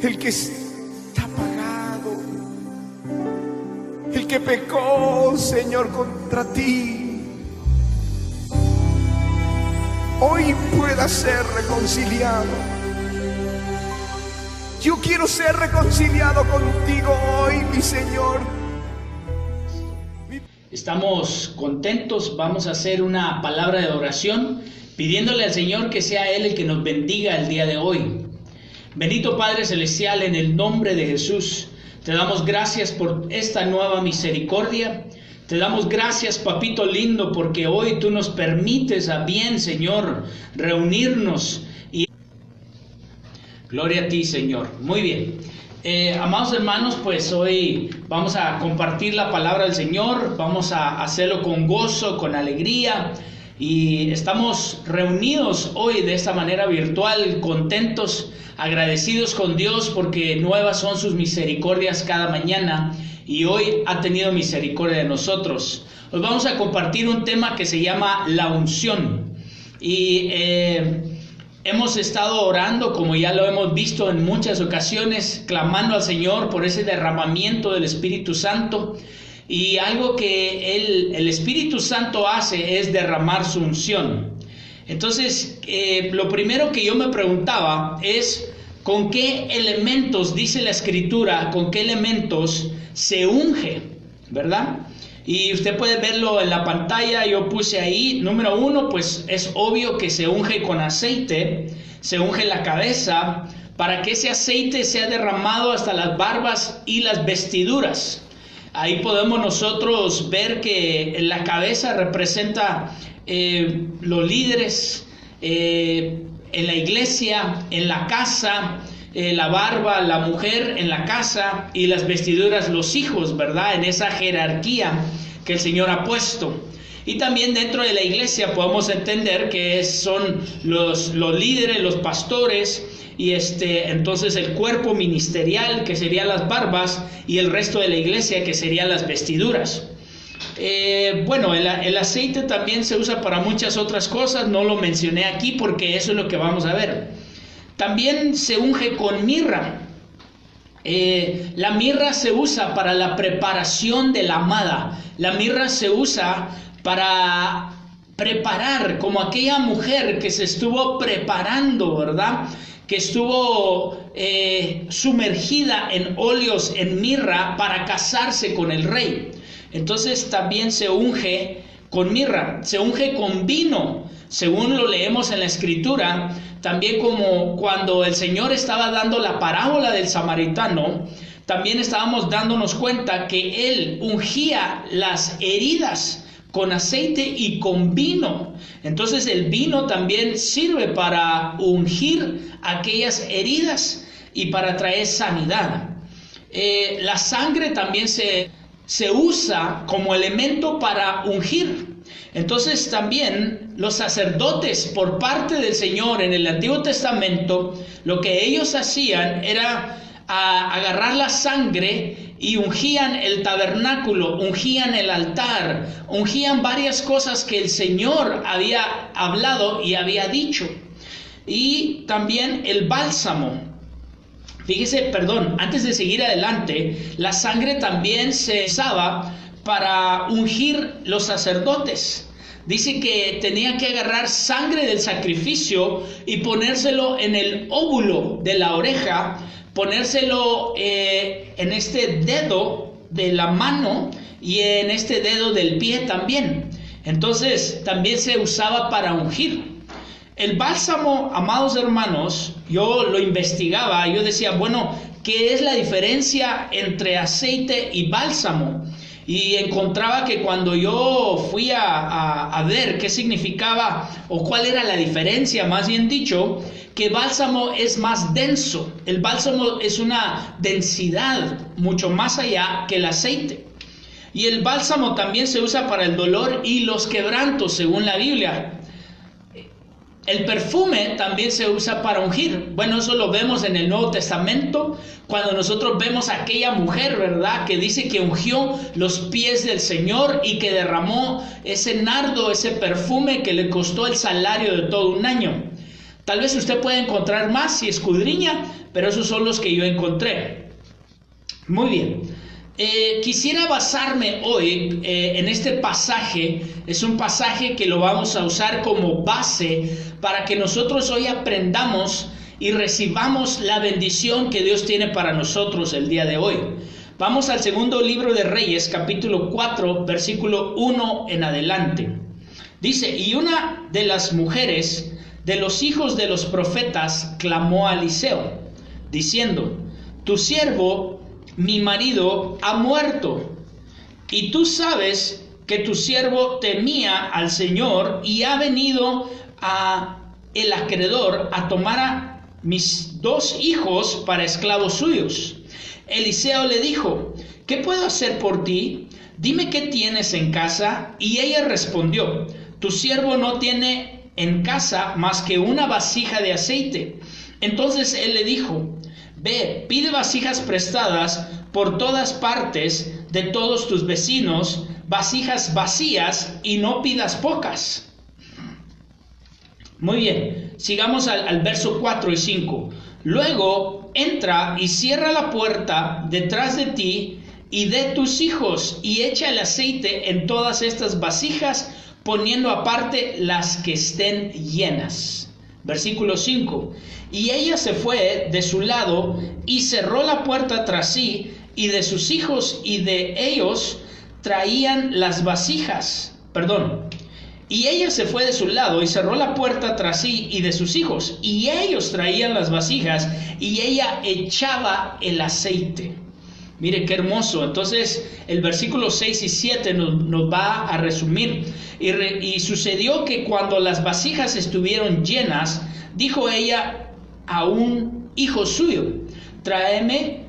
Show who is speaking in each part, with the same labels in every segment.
Speaker 1: el que está pagado, el que pecó, Señor, contra ti, hoy pueda ser reconciliado. Yo quiero ser reconciliado contigo hoy, mi Señor.
Speaker 2: Estamos contentos, vamos a hacer una palabra de oración, pidiéndole al Señor que sea Él el que nos bendiga el día de hoy. Bendito Padre Celestial, en el nombre de Jesús, te damos gracias por esta nueva misericordia. Te damos gracias, papito lindo, porque hoy tú nos permites a bien, Señor, reunirnos. Y gloria a ti, Señor. Muy bien. Amados hermanos, pues hoy vamos a compartir la palabra del Señor. Vamos a hacerlo con gozo, con alegría. Y estamos reunidos hoy de esta manera virtual, contentos, agradecidos con Dios porque nuevas son sus misericordias cada mañana y hoy ha tenido misericordia de nosotros. Hoy vamos a compartir un tema que se llama la unción y hemos estado orando, como ya lo hemos visto en muchas ocasiones, clamando al Señor por ese derramamiento del Espíritu Santo. Y algo que el Espíritu Santo hace es derramar su unción. Entonces, lo primero que yo me preguntaba es, ¿con qué elementos, dice la Escritura, con qué elementos se unge? ¿Verdad? Y usted puede verlo en la pantalla, yo puse ahí, número 1, pues es obvio que se unge con aceite, se unge la cabeza, para que ese aceite sea derramado hasta las barbas y las vestiduras. Ahí podemos nosotros ver que la cabeza representa los líderes en la iglesia, en la casa, la barba, la mujer en la casa y las vestiduras, los hijos, ¿verdad? En esa jerarquía que el Señor ha puesto. Y también dentro de la iglesia podemos entender que son los líderes, los pastores, y entonces el cuerpo ministerial, que serían las barbas, y el resto de la iglesia, que serían las vestiduras. Bueno, el aceite también se usa para muchas otras cosas, no lo mencioné aquí porque eso es lo que vamos a ver. También se unge con mirra. La mirra se usa para la preparación de la amada. La mirra se usa para preparar, como aquella mujer que se estuvo preparando, ¿verdad? Que estuvo sumergida en óleos, en mirra, para casarse con el rey. Entonces también se unge con mirra, se unge con vino, según lo leemos en la Escritura, también como cuando el Señor estaba dando la parábola del samaritano, también estábamos dándonos cuenta que Él ungía las heridas con aceite y con vino. Entonces el vino también sirve para ungir aquellas heridas y para traer sanidad. La sangre también se usa como elemento para ungir. Entonces también los sacerdotes, por parte del Señor en el Antiguo Testamento, lo que ellos hacían era agarrar la sangre y ungían el tabernáculo, ungían el altar, ungían varias cosas que el Señor había hablado y había dicho. Y también el bálsamo. Fíjese, antes de seguir adelante, la sangre también se usaba para ungir los sacerdotes. Dice que tenía que agarrar sangre del sacrificio y ponérselo en el óvulo de la oreja, ponérselo en este dedo de la mano y en este dedo del pie también. Entonces también se usaba para ungir. El bálsamo, amados hermanos, yo lo investigaba, yo decía, bueno, ¿qué es la diferencia entre aceite y bálsamo? Y encontraba que cuando yo fui a ver qué significaba o cuál era la diferencia, más bien dicho, que bálsamo es más denso. El bálsamo es una densidad mucho más allá que el aceite. Y el bálsamo también se usa para el dolor y los quebrantos, según la Biblia. El perfume también se usa para ungir. Bueno, eso lo vemos en el Nuevo Testamento, cuando nosotros vemos a aquella mujer, ¿verdad?, que dice que ungió los pies del Señor y que derramó ese nardo, ese perfume que le costó el salario de todo un año. Tal vez usted pueda encontrar más si escudriña, pero esos son los que yo encontré. Muy bien. Quisiera basarme hoy en este pasaje. Es un pasaje que lo vamos a usar como base para que nosotros hoy aprendamos y recibamos la bendición que Dios tiene para nosotros el día de hoy. Vamos al segundo libro de Reyes, capítulo 4, versículo 1 en adelante. Dice: y una de las mujeres de los hijos de los profetas clamó a Eliseo, diciendo: tu siervo, mi marido, ha muerto, y tú sabes que tu siervo temía al Señor, y ha venido el acreedor a tomar a mis 2 hijos para esclavos suyos. Eliseo le dijo: ¿qué puedo hacer por ti? Dime qué tienes en casa. Y ella respondió: tu siervo no tiene en casa más que una vasija de aceite. Entonces él le dijo: ve, pide vasijas prestadas por todas partes de todos tus vecinos, vasijas vacías, y no pidas pocas. Muy bien, sigamos al verso 4 y 5. Luego entra y cierra la puerta detrás de ti y de tus hijos, y echa el aceite en todas estas vasijas, poniendo aparte las que estén llenas. Versículo 5. Y ella se fue de su lado y cerró la puerta tras sí, y de sus hijos y de ellos traían las vasijas. Y ella se fue de su lado y cerró la puerta tras sí y de sus hijos, y ellos traían las vasijas, y ella echaba el aceite. Mire qué hermoso. Entonces el versículo 6 y 7 nos va a resumir. Y sucedió que cuando las vasijas estuvieron llenas, dijo ella a un hijo suyo: tráeme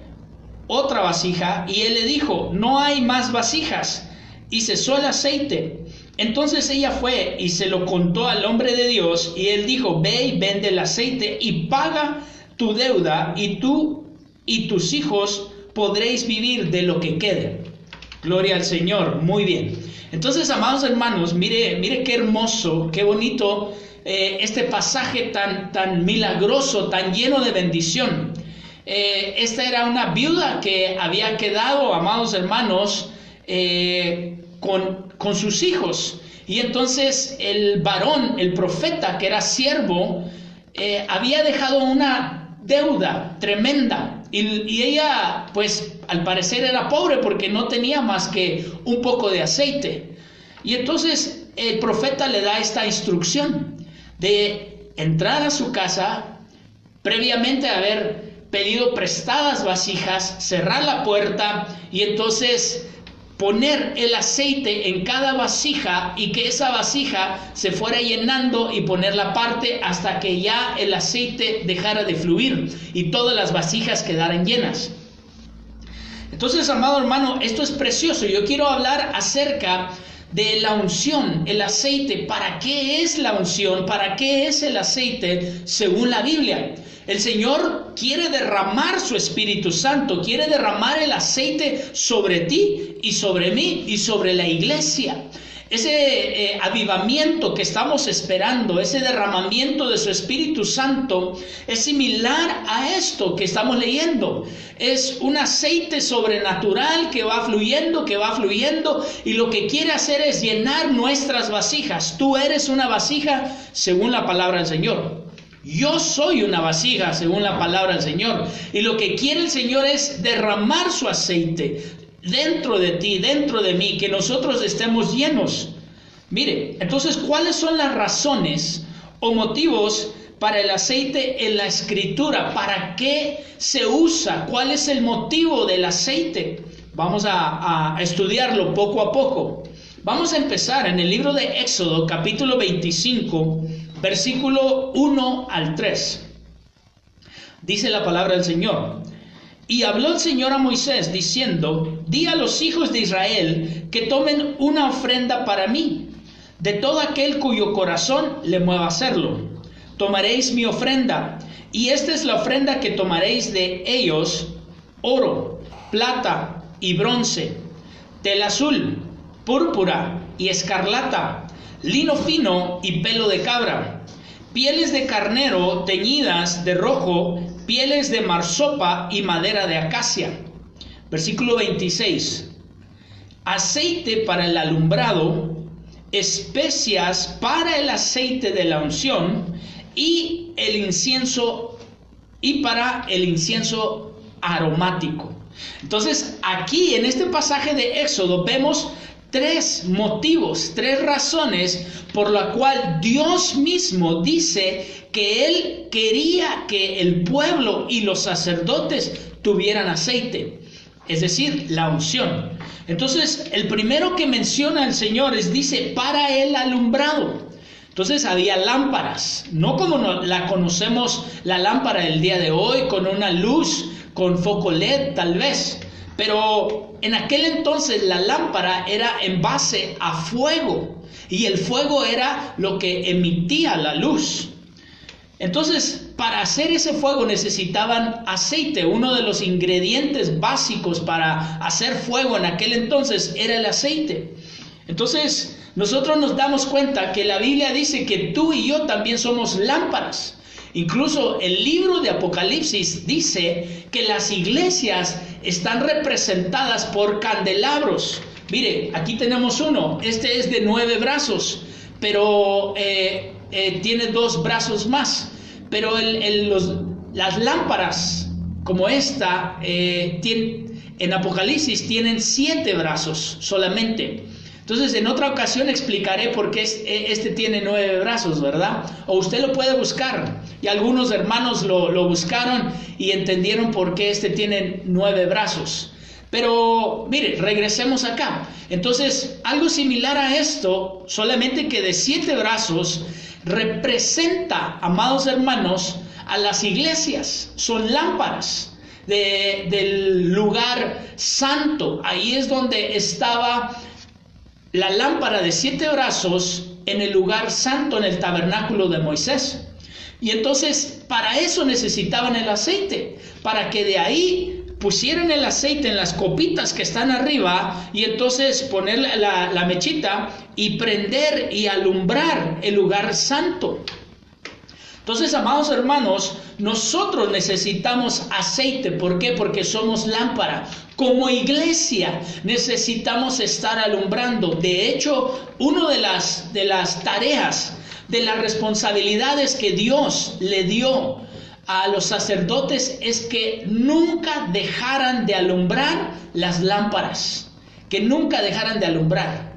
Speaker 2: otra vasija. Y él le dijo: no hay más vasijas. Y cesó el aceite. Entonces ella fue y se lo contó al hombre de Dios, y él dijo: ve y vende el aceite y paga tu deuda, y tú y tus hijos podréis vivir de lo que quede. Gloria al Señor. Muy bien. Entonces, amados hermanos, mire qué hermoso, qué bonito este pasaje tan milagroso, tan lleno de bendición. Esta era una viuda que había quedado, amados hermanos, con sus hijos. Y entonces el varón, el profeta, que era siervo, había dejado una deuda tremenda. Y ella, pues, al parecer era pobre porque no tenía más que un poco de aceite. Y entonces el profeta le da esta instrucción de entrar a su casa, previamente haber pedido prestadas vasijas, cerrar la puerta y entonces poner el aceite en cada vasija, y que esa vasija se fuera llenando, y ponerla aparte hasta que ya el aceite dejara de fluir y todas las vasijas quedaran llenas. Entonces, amado hermano, esto es precioso. Yo quiero hablar acerca de la unción, el aceite. ¿Para qué es la unción? ¿Para qué es el aceite según la Biblia? El Señor quiere derramar su Espíritu Santo, quiere derramar el aceite sobre ti y sobre mí y sobre la iglesia. Ese avivamiento que estamos esperando, ese derramamiento de su Espíritu Santo, es similar a esto que estamos leyendo. Es un aceite sobrenatural que va fluyendo, y lo que quiere hacer es llenar nuestras vasijas. Tú eres una vasija según la palabra del Señor. Yo soy una vasija según la palabra del Señor. Y lo que quiere el Señor es derramar su aceite dentro de ti, dentro de mí, que nosotros estemos llenos. Mire, entonces, ¿cuáles son las razones o motivos para el aceite en la Escritura? ¿Para qué se usa? ¿Cuál es el motivo del aceite? Vamos a estudiarlo poco a poco. Vamos a empezar en el libro de Éxodo, capítulo 25, versículo 1 al 3. Dice la palabra del Señor: y habló el Señor a Moisés diciendo: di a los hijos de Israel que tomen una ofrenda para mí, de todo aquel cuyo corazón le mueva a hacerlo. Tomaréis mi ofrenda, y esta es la ofrenda que tomaréis de ellos: oro, plata y bronce, tela azul, púrpura y escarlata, lino fino y pelo de cabra, pieles de carnero teñidas de rojo, pieles de marsopa y madera de acacia. Versículo 26. Aceite para el alumbrado, especias para el aceite de la unción y el incienso, y para el incienso aromático. Entonces, aquí en este pasaje de Éxodo vemos tres motivos, tres razones por la cual Dios mismo dice que Él quería que el pueblo y los sacerdotes tuvieran aceite, es decir, la unción. Entonces, el primero que menciona el Señor dice, para el alumbrado. Entonces había lámparas, no como la conocemos la lámpara del día de hoy, con una luz, con foco LED tal vez. Pero en aquel entonces la lámpara era en base a fuego, y el fuego era lo que emitía la luz. Entonces, para hacer ese fuego necesitaban aceite. Uno de los ingredientes básicos para hacer fuego en aquel entonces era el aceite. Entonces, nosotros nos damos cuenta que la Biblia dice que tú y yo también somos lámparas. Incluso el libro de Apocalipsis dice que las iglesias están representadas por candelabros. Mire, aquí tenemos uno. Este es de 9 brazos, pero tiene 2 brazos más. Pero las lámparas como esta en Apocalipsis tienen 7 brazos solamente. Entonces, en otra ocasión explicaré por qué este tiene 9 brazos, ¿verdad? O usted lo puede buscar. Y algunos hermanos lo buscaron y entendieron por qué este tiene 9 brazos. Pero, mire, regresemos acá. Entonces, algo similar a esto, solamente que de 7 brazos, representa, amados hermanos, a las iglesias. Son lámparas del lugar santo. Ahí es donde estaba la lámpara de 7 brazos en el lugar santo, en el tabernáculo de Moisés. Y entonces para eso necesitaban el aceite, para que de ahí pusieran el aceite en las copitas que están arriba, y entonces poner la mechita y prender y alumbrar el lugar santo. Entonces, amados hermanos, nosotros necesitamos aceite. ¿Por qué? Porque somos lámpara. Como iglesia necesitamos estar alumbrando. De hecho, una de las tareas, de las responsabilidades que Dios le dio a los sacerdotes es que nunca dejaran de alumbrar las lámparas. Que nunca dejaran de alumbrar.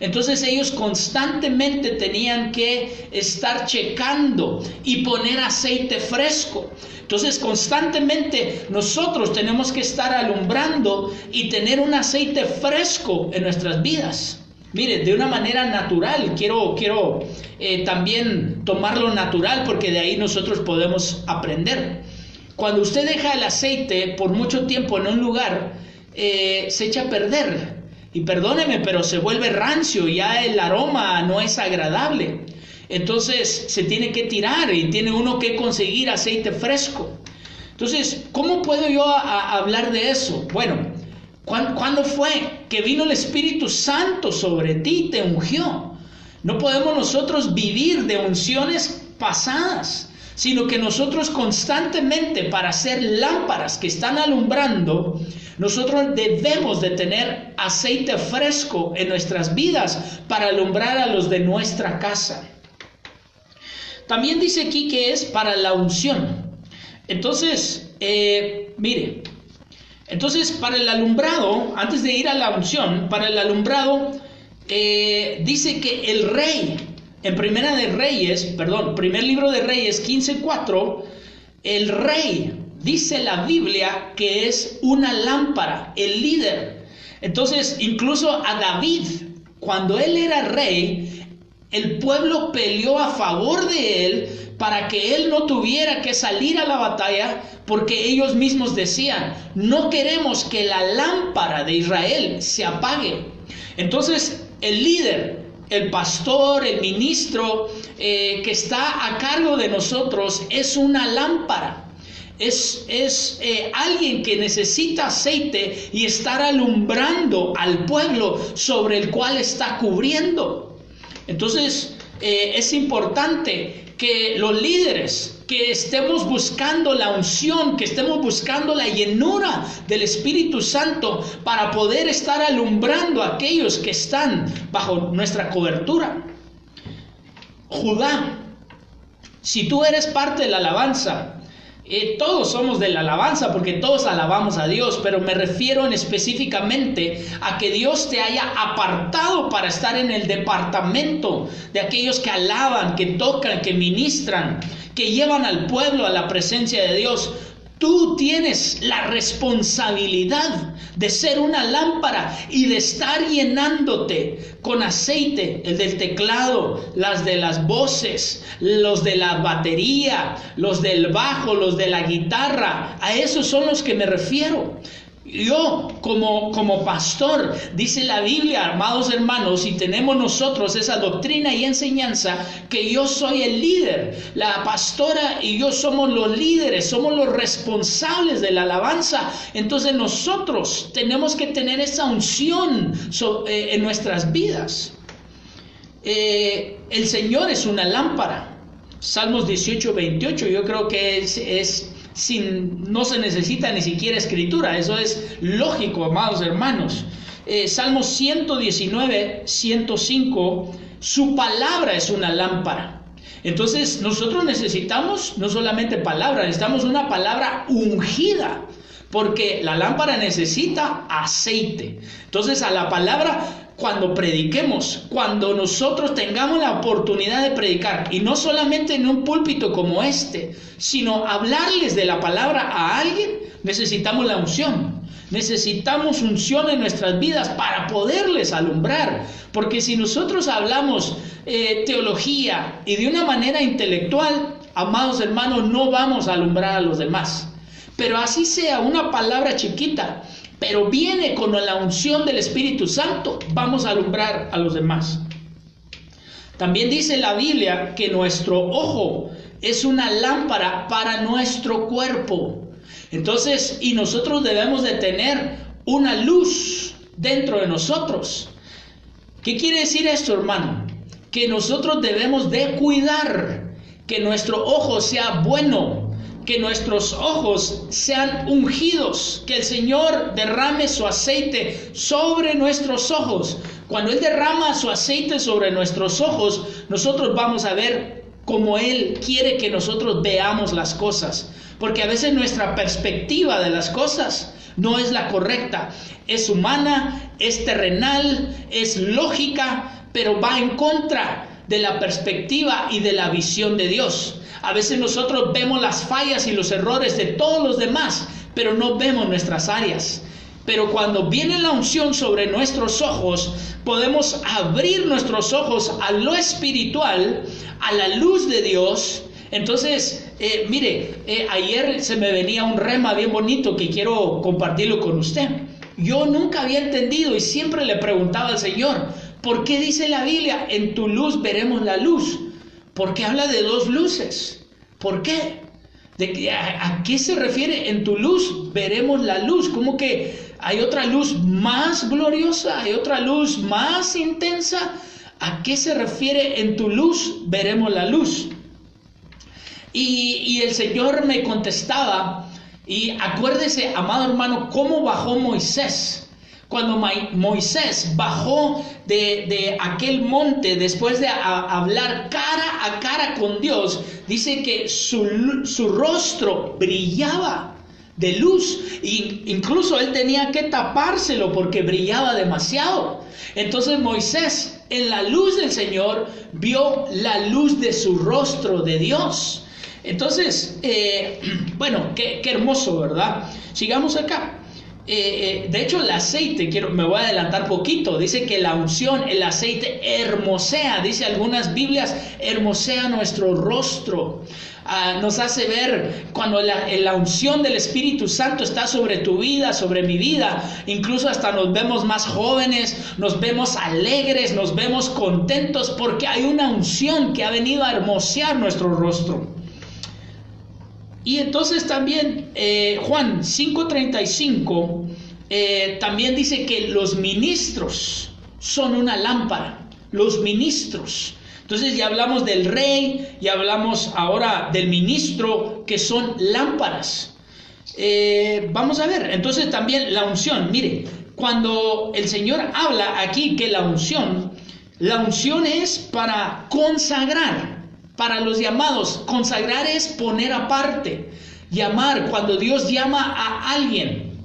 Speaker 2: Entonces ellos constantemente tenían que estar checando y poner aceite fresco. Entonces constantemente nosotros tenemos que estar alumbrando y tener un aceite fresco en nuestras vidas. Mire, de una manera natural, quiero también tomarlo natural, porque de ahí nosotros podemos aprender. Cuando usted deja el aceite por mucho tiempo en un lugar, se echa a perder. Y perdóneme, pero se vuelve rancio, ya el aroma no es agradable. Entonces se tiene que tirar y tiene uno que conseguir aceite fresco. Entonces, ¿cómo puedo yo hablar de eso? Bueno, ¿cuándo fue que vino el Espíritu Santo sobre ti y te ungió? No podemos nosotros vivir de unciones pasadas, sino que nosotros constantemente, para ser lámparas que están alumbrando, nosotros debemos de tener aceite fresco en nuestras vidas para alumbrar a los de nuestra casa. También dice aquí que es para la unción. Entonces, mire, entonces para el alumbrado, antes de ir a la unción, para el alumbrado, dice que el rey, en primer libro de Reyes 15:4, el rey, dice la Biblia, que es una lámpara, el líder. Entonces, incluso a David, cuando él era rey, el pueblo peleó a favor de él para que él no tuviera que salir a la batalla, porque ellos mismos decían, no queremos que la lámpara de Israel se apague. Entonces, el líder, el pastor, el ministro que está a cargo de nosotros es una lámpara. Es alguien que necesita aceite y estar alumbrando al pueblo sobre el cual está cubriendo. Entonces, es importante que los líderes, que estemos buscando la unción, que estemos buscando la llenura del Espíritu Santo para poder estar alumbrando a aquellos que están bajo nuestra cobertura. Judá, si tú eres parte de la alabanza, todos somos de la alabanza porque todos alabamos a Dios, pero me refiero específicamente a que Dios te haya apartado para estar en el departamento de aquellos que alaban, que tocan, que ministran, que llevan al pueblo a la presencia de Dios. Tú tienes la responsabilidad de ser una lámpara y de estar llenándote con aceite, el del teclado, las de las voces, los de la batería, los del bajo, los de la guitarra. A esos son los que me refiero. Yo como pastor, dice la Biblia, amados hermanos, y tenemos nosotros esa doctrina y enseñanza, que yo soy el líder. La pastora y yo somos los líderes, somos los responsables de la alabanza. Entonces nosotros tenemos que tener esa unción en nuestras vidas. El Señor es una lámpara. Salmos 18:28, yo creo que no se necesita ni siquiera escritura, eso es lógico, amados hermanos. Salmos 119, 105, su palabra es una lámpara. Entonces nosotros necesitamos no solamente palabra, necesitamos una palabra ungida, porque la lámpara necesita aceite. Entonces a la palabra, cuando prediquemos, cuando nosotros tengamos la oportunidad de predicar, y no solamente en un púlpito como este, sino hablarles de la palabra a alguien, necesitamos la unción. Necesitamos unción en nuestras vidas para poderles alumbrar. Porque si nosotros hablamos teología y de una manera intelectual, amados hermanos, no vamos a alumbrar a los demás. Pero así sea una palabra chiquita, pero viene con la unción del Espíritu Santo, vamos a alumbrar a los demás. También dice la Biblia que nuestro ojo es una lámpara para nuestro cuerpo. Entonces, y nosotros debemos de tener una luz dentro de nosotros. ¿Qué quiere decir esto, hermano? Que nosotros debemos de cuidar que nuestro ojo sea bueno, que nuestros ojos sean ungidos, que el Señor derrame su aceite sobre nuestros ojos. Cuando Él derrama su aceite sobre nuestros ojos, nosotros vamos a ver como Él quiere que nosotros veamos las cosas. Porque a veces nuestra perspectiva de las cosas no es la correcta. Es humana, es terrenal, es lógica, pero va en contra de la perspectiva y de la visión de Dios. A veces nosotros vemos las fallas y los errores de todos los demás, pero no vemos nuestras áreas. Pero cuando viene la unción sobre nuestros ojos, podemos abrir nuestros ojos a lo espiritual, a la luz de Dios. Entonces, ayer se me venía un rema bien bonito que quiero compartirlo con usted. Yo nunca había entendido y siempre le preguntaba al Señor, ¿por qué dice la Biblia, en tu luz veremos la luz? Porque habla de dos luces. ¿Por qué? ¿A qué se refiere? En tu luz veremos la luz. ¿Cómo que hay otra luz más gloriosa? ¿Hay otra luz más intensa? ¿A qué se refiere? En tu luz veremos la luz. Y el Señor me contestaba, y acuérdese, amado hermano, cómo bajó Moisés. Cuando Moisés bajó de aquel monte después de hablar cara a cara con Dios, dice que su rostro brillaba de luz, e incluso él tenía que tapárselo porque brillaba demasiado. Entonces Moisés, en la luz del Señor, vio la luz de su rostro de Dios. Entonces, qué hermoso, ¿verdad? Sigamos acá. De hecho, el aceite, me voy a adelantar poquito, dice que la unción, el aceite hermosea, dice algunas Biblias, hermosea nuestro rostro. Nos hace ver cuando la unción del Espíritu Santo está sobre tu vida, sobre mi vida, incluso hasta nos vemos más jóvenes, nos vemos alegres, nos vemos contentos, porque hay una unción que ha venido a hermosear nuestro rostro. Y entonces también Juan 5:35 también dice que los ministros son una lámpara. Los ministros. Entonces ya hablamos del rey, ya hablamos ahora del ministro, que son lámparas. Vamos a ver, entonces también la unción. Mire, cuando el Señor habla aquí que la unción es para consagrar, para los llamados. Consagrar es poner aparte, llamar, cuando Dios llama a alguien.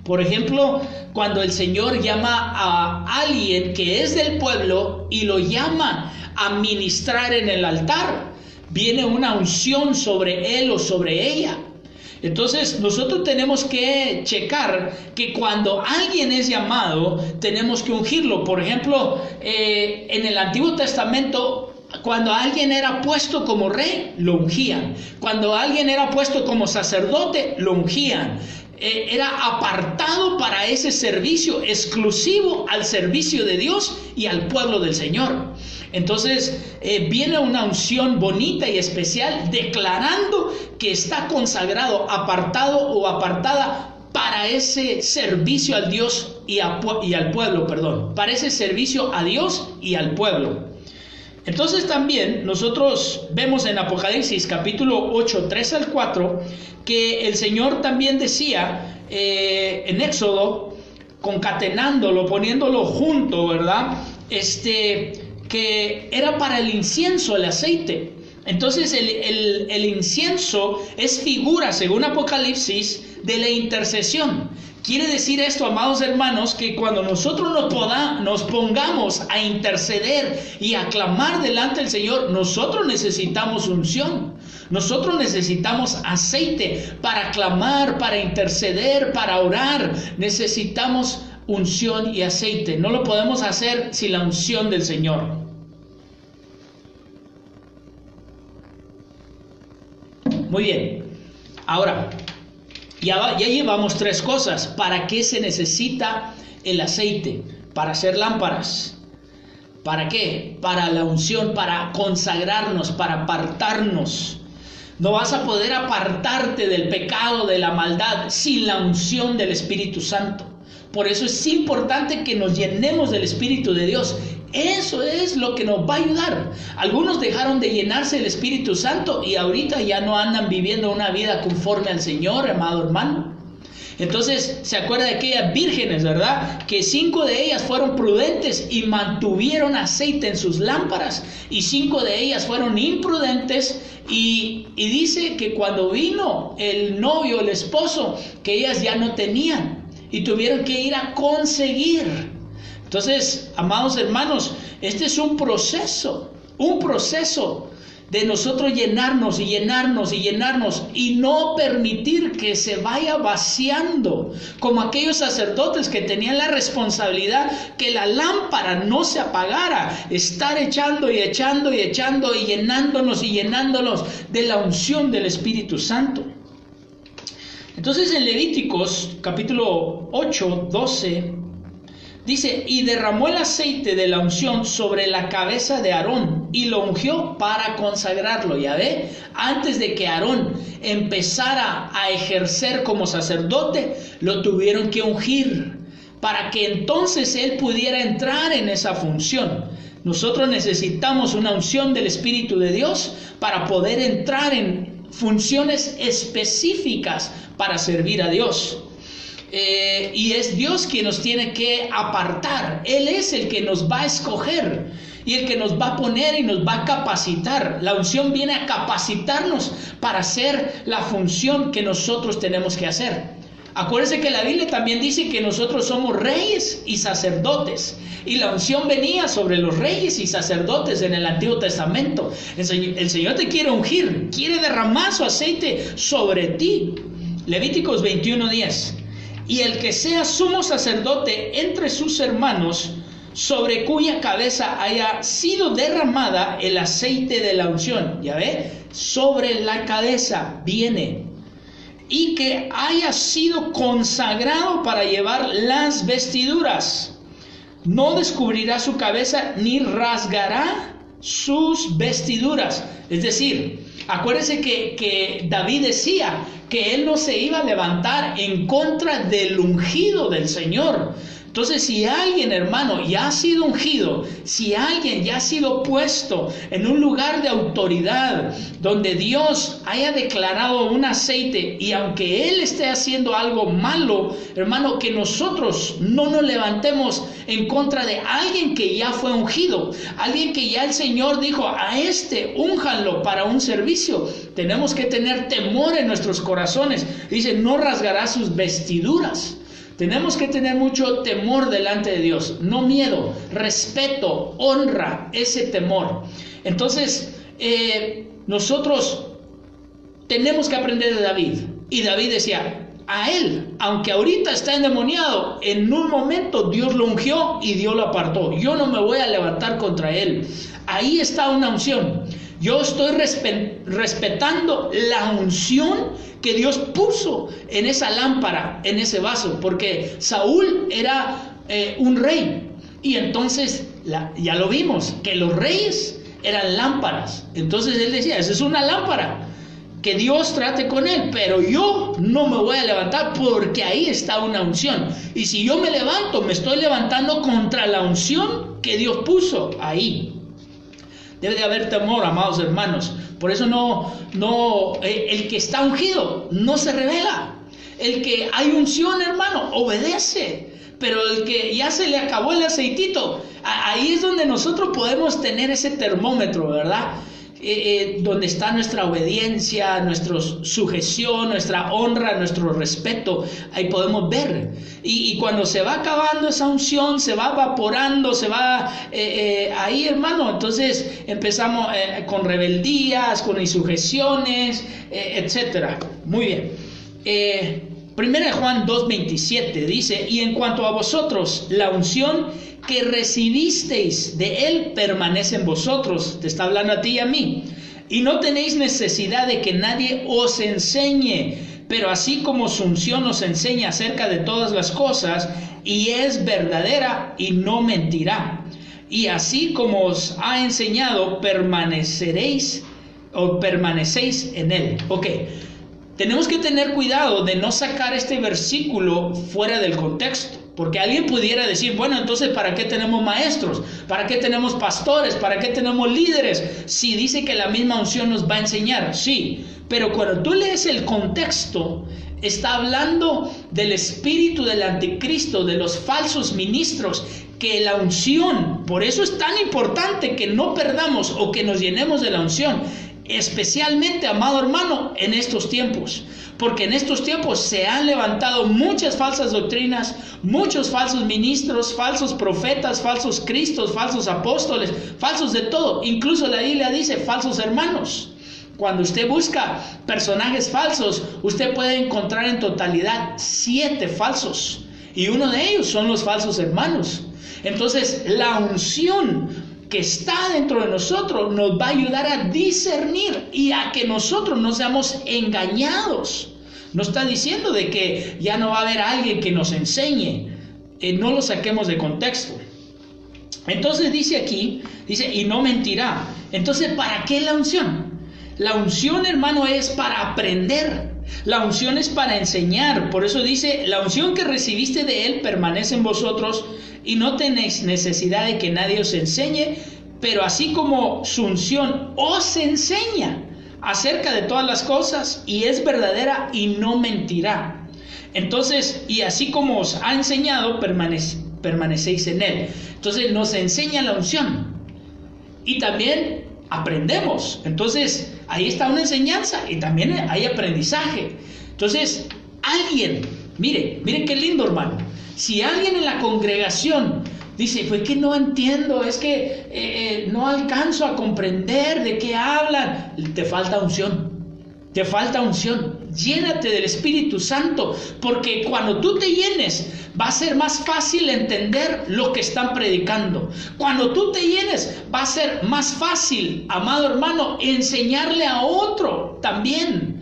Speaker 2: Por ejemplo, cuando el Señor llama a alguien que es del pueblo y lo llama a ministrar en el altar, viene una unción sobre él o sobre ella. Entonces nosotros tenemos que checar que cuando alguien es llamado, tenemos que ungirlo. Por ejemplo, en el Antiguo Testamento, cuando alguien era puesto como rey, lo ungían. Cuando alguien era puesto como sacerdote, lo ungían. Era apartado para ese servicio, exclusivo al servicio de Dios y al pueblo del Señor. Entonces viene una unción bonita y especial declarando que está consagrado, apartado o apartada para ese servicio al Dios y al pueblo, para ese servicio a Dios y al pueblo. Entonces también nosotros vemos en Apocalipsis capítulo 8, 3 al 4, que el Señor también decía en Éxodo, concatenándolo, poniéndolo junto, ¿verdad? Que era para el incienso, el aceite. Entonces el incienso es figura, según Apocalipsis, de la intercesión. Quiere decir esto, amados hermanos, que cuando nosotros nos pongamos a interceder y a clamar delante del Señor, nosotros necesitamos unción. Nosotros necesitamos aceite para clamar, para interceder, para orar. Necesitamos unción y aceite. No lo podemos hacer sin la unción del Señor. Muy bien. Ahora, ya llevamos 3 cosas. ¿Para qué se necesita el aceite? Para hacer lámparas. ¿Para qué? Para la unción, para consagrarnos, para apartarnos. No vas a poder apartarte del pecado, de la maldad, sin la unción del Espíritu Santo. Por eso es importante que nos llenemos del Espíritu de Dios. Eso es lo que nos va a ayudar. Algunos dejaron de llenarse del Espíritu Santo y ahorita ya no andan viviendo una vida conforme al Señor, amado hermano. Entonces, se acuerda de aquellas vírgenes, ¿verdad? Que 5 de ellas fueron prudentes y mantuvieron aceite en sus lámparas, y 5 de ellas fueron imprudentes, y dice que cuando vino el novio, el esposo, que ellas ya no tenían y tuvieron que ir a conseguir. Entonces, amados hermanos, este es un proceso de nosotros llenarnos y llenarnos y llenarnos y no permitir que se vaya vaciando, como aquellos sacerdotes que tenían la responsabilidad que la lámpara no se apagara, estar echando y echando y echando y llenándonos de la unción del Espíritu Santo. Entonces en Levíticos capítulo 8, 12 dice: y derramó el aceite de la unción sobre la cabeza de Aarón y lo ungió para consagrarlo. Ya ve, antes de que Aarón empezara a ejercer como sacerdote, lo tuvieron que ungir para que entonces él pudiera entrar en esa función. Nosotros necesitamos una unción del Espíritu de Dios para poder entrar en funciones específicas para servir a Dios. Y es Dios quien nos tiene que apartar. Él es el que nos va a escoger y el que nos va a poner y nos va a capacitar. La unción viene a capacitarnos para hacer la función que nosotros tenemos que hacer. Acuérdense que la Biblia también dice que nosotros somos reyes y sacerdotes, y la unción venía sobre los reyes y sacerdotes en el Antiguo Testamento. El Señor te quiere ungir, quiere derramar su aceite sobre ti. Levíticos 21:10. Y el que sea sumo sacerdote entre sus hermanos, sobre cuya cabeza haya sido derramada el aceite de la unción, ya ve, sobre la cabeza viene, y que haya sido consagrado para llevar las vestiduras, no descubrirá su cabeza ni rasgará sus vestiduras. Es decir, acuérdense que David decía que él no se iba a levantar en contra del ungido del Señor. Entonces, si alguien, hermano, ya ha sido ungido, si alguien ya ha sido puesto en un lugar de autoridad, donde Dios haya declarado un aceite, y aunque Él esté haciendo algo malo, hermano, que nosotros no nos levantemos en contra de alguien que ya fue ungido, alguien que ya el Señor dijo, a este únjanlo para un servicio. Tenemos que tener temor en nuestros corazones. Dice, no rasgará sus vestiduras. Tenemos que tener mucho temor delante de Dios, no miedo, respeto, honra, ese temor. Entonces, nosotros tenemos que aprender de David. Y David decía, a él, aunque ahorita está endemoniado, en un momento Dios lo ungió y Dios lo apartó. Yo no me voy a levantar contra él. Ahí está una unción. Yo estoy respetando la unción que Dios puso en esa lámpara, en ese vaso, porque Saúl era un rey, y entonces ya lo vimos, que los reyes eran lámparas. Entonces él decía, esa es una lámpara, que Dios trate con él, pero yo no me voy a levantar porque ahí está una unción. Y si yo me levanto, me estoy levantando contra la unción que Dios puso ahí. Debe de haber temor, amados hermanos. Por eso el que está ungido no se revela. El que hay unción, hermano, obedece. Pero el que ya se le acabó el aceitito, ahí es donde nosotros podemos tener ese termómetro, ¿verdad? Donde está nuestra obediencia, nuestra sujeción, nuestra honra, nuestro respeto. Ahí podemos ver. Y cuando se va acabando esa unción, se va evaporando, se va ahí, hermano, entonces empezamos con rebeldías, con insujeciones, etcétera. Muy bien. Primera de Juan 2:27 dice, y en cuanto a vosotros, la unción que recibisteis de Él permanece en vosotros. Te está hablando a ti y a mí. Y no tenéis necesidad de que nadie os enseñe, pero así como su unción os enseña acerca de todas las cosas, y es verdadera y no mentirá. Y así como os ha enseñado, permanecéis en Él. Ok. Tenemos que tener cuidado de no sacar este versículo fuera del contexto. Porque alguien pudiera decir, bueno, entonces ¿para qué tenemos maestros? ¿Para qué tenemos pastores? ¿Para qué tenemos líderes? Si dice que la misma unción nos va a enseñar, sí. Pero cuando tú lees el contexto, está hablando del espíritu del anticristo, de los falsos ministros, que la unción, por eso es tan importante que no perdamos o que nos llenemos de la unción. Especialmente, amado hermano, en estos tiempos, porque en estos tiempos se han levantado muchas falsas doctrinas, muchos falsos ministros, falsos profetas, falsos cristos, falsos apóstoles, falsos de todo. Incluso la Biblia dice falsos hermanos. Cuando usted busca personajes falsos, usted puede encontrar en totalidad 7 falsos, y uno de ellos son los falsos hermanos. Entonces, la unción que está dentro de nosotros nos va a ayudar a discernir y a que nosotros no seamos engañados. No está diciendo de que ya no va a haber alguien que nos enseñe. No lo saquemos de contexto. Entonces dice aquí, dice, y no mentirá. Entonces, ¿para qué la unción? La unción, hermano, es para aprender. La unción es para enseñar. Por eso dice, la unción que recibiste de Él permanece en vosotros, y no tenéis necesidad de que nadie os enseñe, pero así como su unción os enseña acerca de todas las cosas, y es verdadera y no mentirá. Entonces, y así como os ha enseñado, permanecéis en Él. Entonces nos enseña la unción y también aprendemos. Entonces ahí está una enseñanza y también hay aprendizaje. Entonces alguien, mire qué lindo, hermano. Si alguien en la congregación dice, pues que no entiendo, es que no alcanzo a comprender de qué hablan, te falta unción. Te falta unción. Llénate del Espíritu Santo, porque cuando tú te llenes, va a ser más fácil entender lo que están predicando. Cuando tú te llenes, va a ser más fácil, amado hermano, enseñarle a otro también.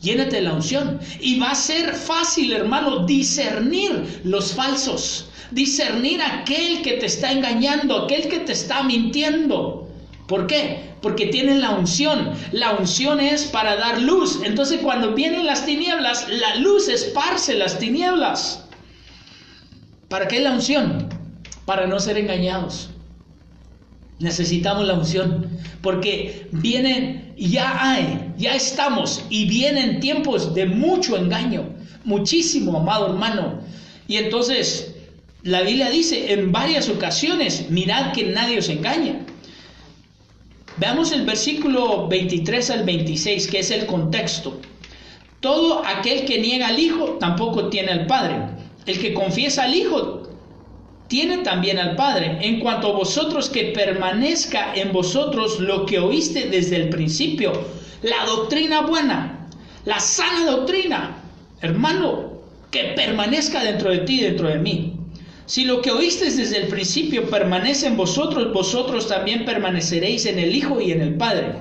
Speaker 2: Llénate de la unción. Y va a ser fácil, hermano, discernir los falsos. Discernir aquel que te está engañando, aquel que te está mintiendo. ¿Por qué? Porque tienen la unción. La unción es para dar luz. Entonces cuando vienen las tinieblas, la luz esparce las tinieblas. ¿Para qué la unción? Para no ser engañados. Necesitamos la unción, porque ya estamos y vienen tiempos de mucho engaño, muchísimo, amado hermano. Y entonces la Biblia dice en varias ocasiones, mirad que nadie os engañe. Veamos el versículo 23 al 26, que es el contexto. Todo aquel que niega al Hijo tampoco tiene al Padre. El que confiesa al Hijo tiene también al Padre. En cuanto a vosotros, que permanezca en vosotros lo que oíste desde el principio, la doctrina buena, la sana doctrina, hermano, que permanezca dentro de ti y dentro de mí. Si lo que oíste desde el principio permanece en vosotros, vosotros también permaneceréis en el Hijo y en el Padre.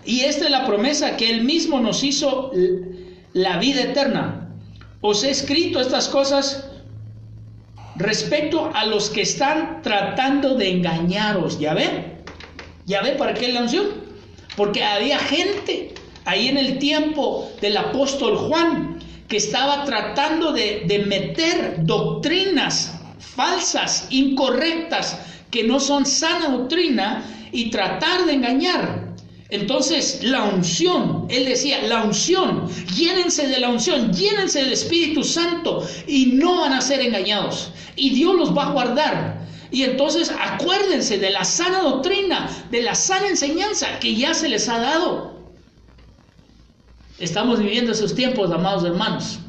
Speaker 2: Y esta es la promesa, que Él mismo nos hizo, la vida eterna. Os he escrito estas cosas respecto a los que están tratando de engañaros. ¿Ya ve para qué la unción? Porque había gente ahí en el tiempo del apóstol Juan que estaba tratando de meter doctrinas falsas, incorrectas, que no son sana doctrina, y tratar de engañar. Entonces la unción, él decía, la unción, llénense de la unción, llénense del Espíritu Santo y no van a ser engañados, y Dios los va a guardar. Y entonces acuérdense de la sana doctrina, de la sana enseñanza que ya se les ha dado. Estamos viviendo esos tiempos, amados hermanos.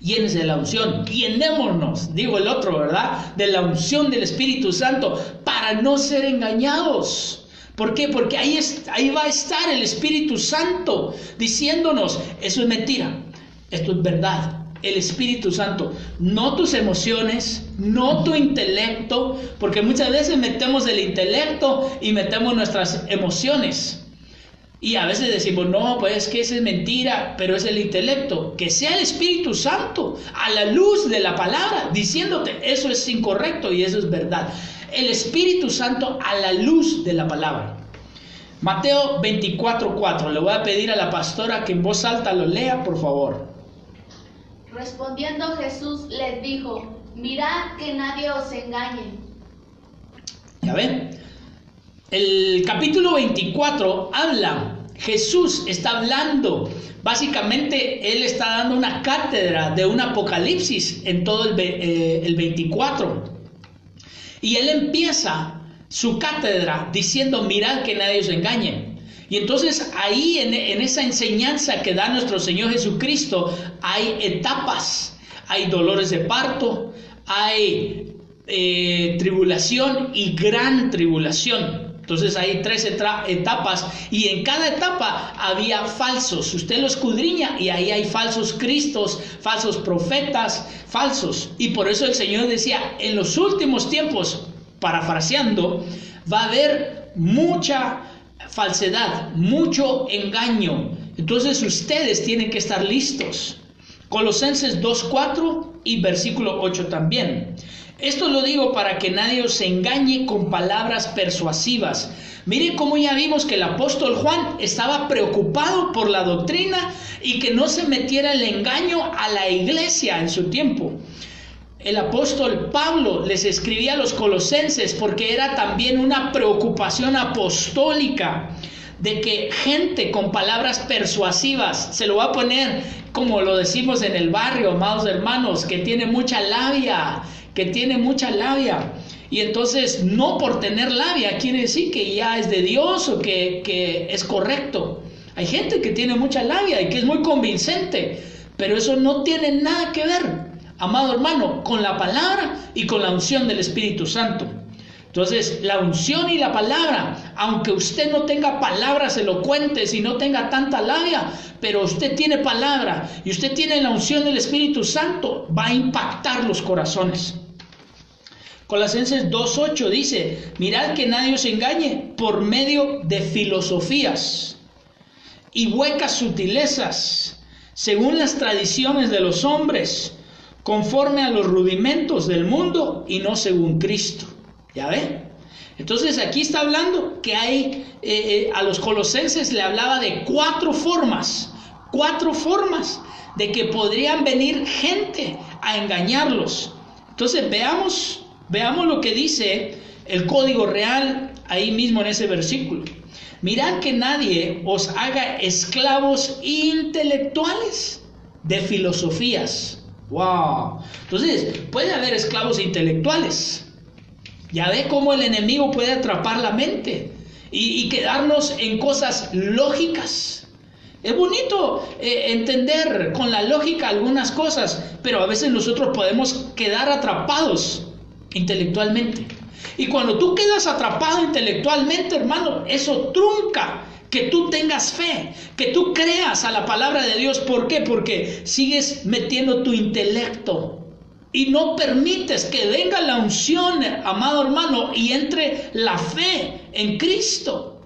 Speaker 2: Llénense de la unción, llenémonos, digo el otro, ¿verdad? De la unción del Espíritu Santo para no ser engañados. ¿Por qué? Porque ahí va a estar el Espíritu Santo diciéndonos, eso es mentira, esto es verdad. El Espíritu Santo, no tus emociones, no tu intelecto, porque muchas veces metemos el intelecto y metemos nuestras emociones. Y a veces decimos, no, pues es que esa es mentira, pero es el intelecto. Que sea el Espíritu Santo a la luz de la palabra, diciéndote, eso es incorrecto y eso es verdad. El Espíritu Santo a la luz de la palabra. Mateo 24:4. Le voy a pedir a la pastora que en voz alta lo lea, por favor.
Speaker 3: Respondiendo Jesús les dijo, mirad que nadie os engañe.
Speaker 2: ¿Ya ven? El capítulo 24 habla, Jesús está hablando, básicamente Él está dando una cátedra de un apocalipsis en todo el 24. Y Él empieza su cátedra diciendo, mirad que nadie os engañe. Y entonces ahí en esa enseñanza que da nuestro Señor Jesucristo hay etapas, hay dolores de parto, hay tribulación y gran tribulación. Entonces hay 3 etapas y en cada etapa había falsos. Usted lo escudriña y ahí hay falsos cristos, falsos profetas, falsos. Y por eso el Señor decía, en los últimos tiempos, parafraseando, va a haber mucha falsedad, mucho engaño. Entonces ustedes tienen que estar listos. Colosenses 2:4 y versículo 8 también. Esto lo digo para que nadie os engañe con palabras persuasivas. Mire cómo ya vimos que el apóstol Juan estaba preocupado por la doctrina y que no se metiera el engaño a la iglesia en su tiempo. El apóstol Pablo les escribía a los colosenses porque era también una preocupación apostólica de que gente con palabras persuasivas, se lo va a poner como lo decimos en el barrio, amados hermanos, que tiene mucha labia, y entonces no por tener labia quiere decir que ya es de Dios o que es correcto. Hay gente que tiene mucha labia y que es muy convincente, pero eso no tiene nada que ver, amado hermano, con la palabra y con la unción del Espíritu Santo. Entonces, la unción y la palabra, aunque usted no tenga palabras elocuentes y no tenga tanta labia, pero usted tiene palabra y usted tiene la unción del Espíritu Santo, va a impactar los corazones. Colosenses 2:8 dice, mirad que nadie os engañe por medio de filosofías y huecas sutilezas, según las tradiciones de los hombres, conforme a los rudimentos del mundo y no según Cristo. ¿Ya ven? Entonces aquí está hablando que hay, a los colosenses le hablaba de cuatro formas de que podrían venir gente a engañarlos. Entonces veamos lo que dice el código real ahí mismo en ese versículo. Mirad que nadie os haga esclavos intelectuales de filosofías. ¡Wow! Entonces, puede haber esclavos intelectuales. Ya ve cómo el enemigo puede atrapar la mente y quedarnos en cosas lógicas. Es bonito entender con la lógica algunas cosas, pero a veces nosotros podemos quedar atrapados intelectualmente. Y cuando tú quedas atrapado intelectualmente, hermano, eso trunca que tú tengas fe, que tú creas a la palabra de Dios. ¿Por qué? Porque sigues metiendo tu intelecto y no permites que venga la unción, amado hermano, y entre la fe en Cristo.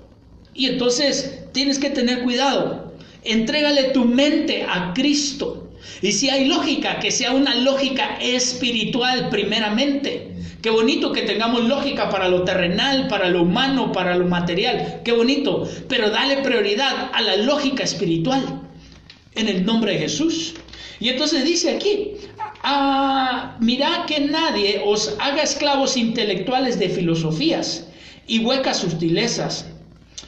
Speaker 2: Y entonces tienes que tener cuidado. Entrégale tu mente a Cristo. Y si hay lógica, que sea una lógica espiritual primeramente. Qué bonito que tengamos lógica para lo terrenal, para lo humano, para lo material. Qué bonito. Pero dale prioridad a la lógica espiritual. En el nombre de Jesús. Y entonces dice aquí, mirad que nadie os haga esclavos intelectuales de filosofías y huecas sutilezas.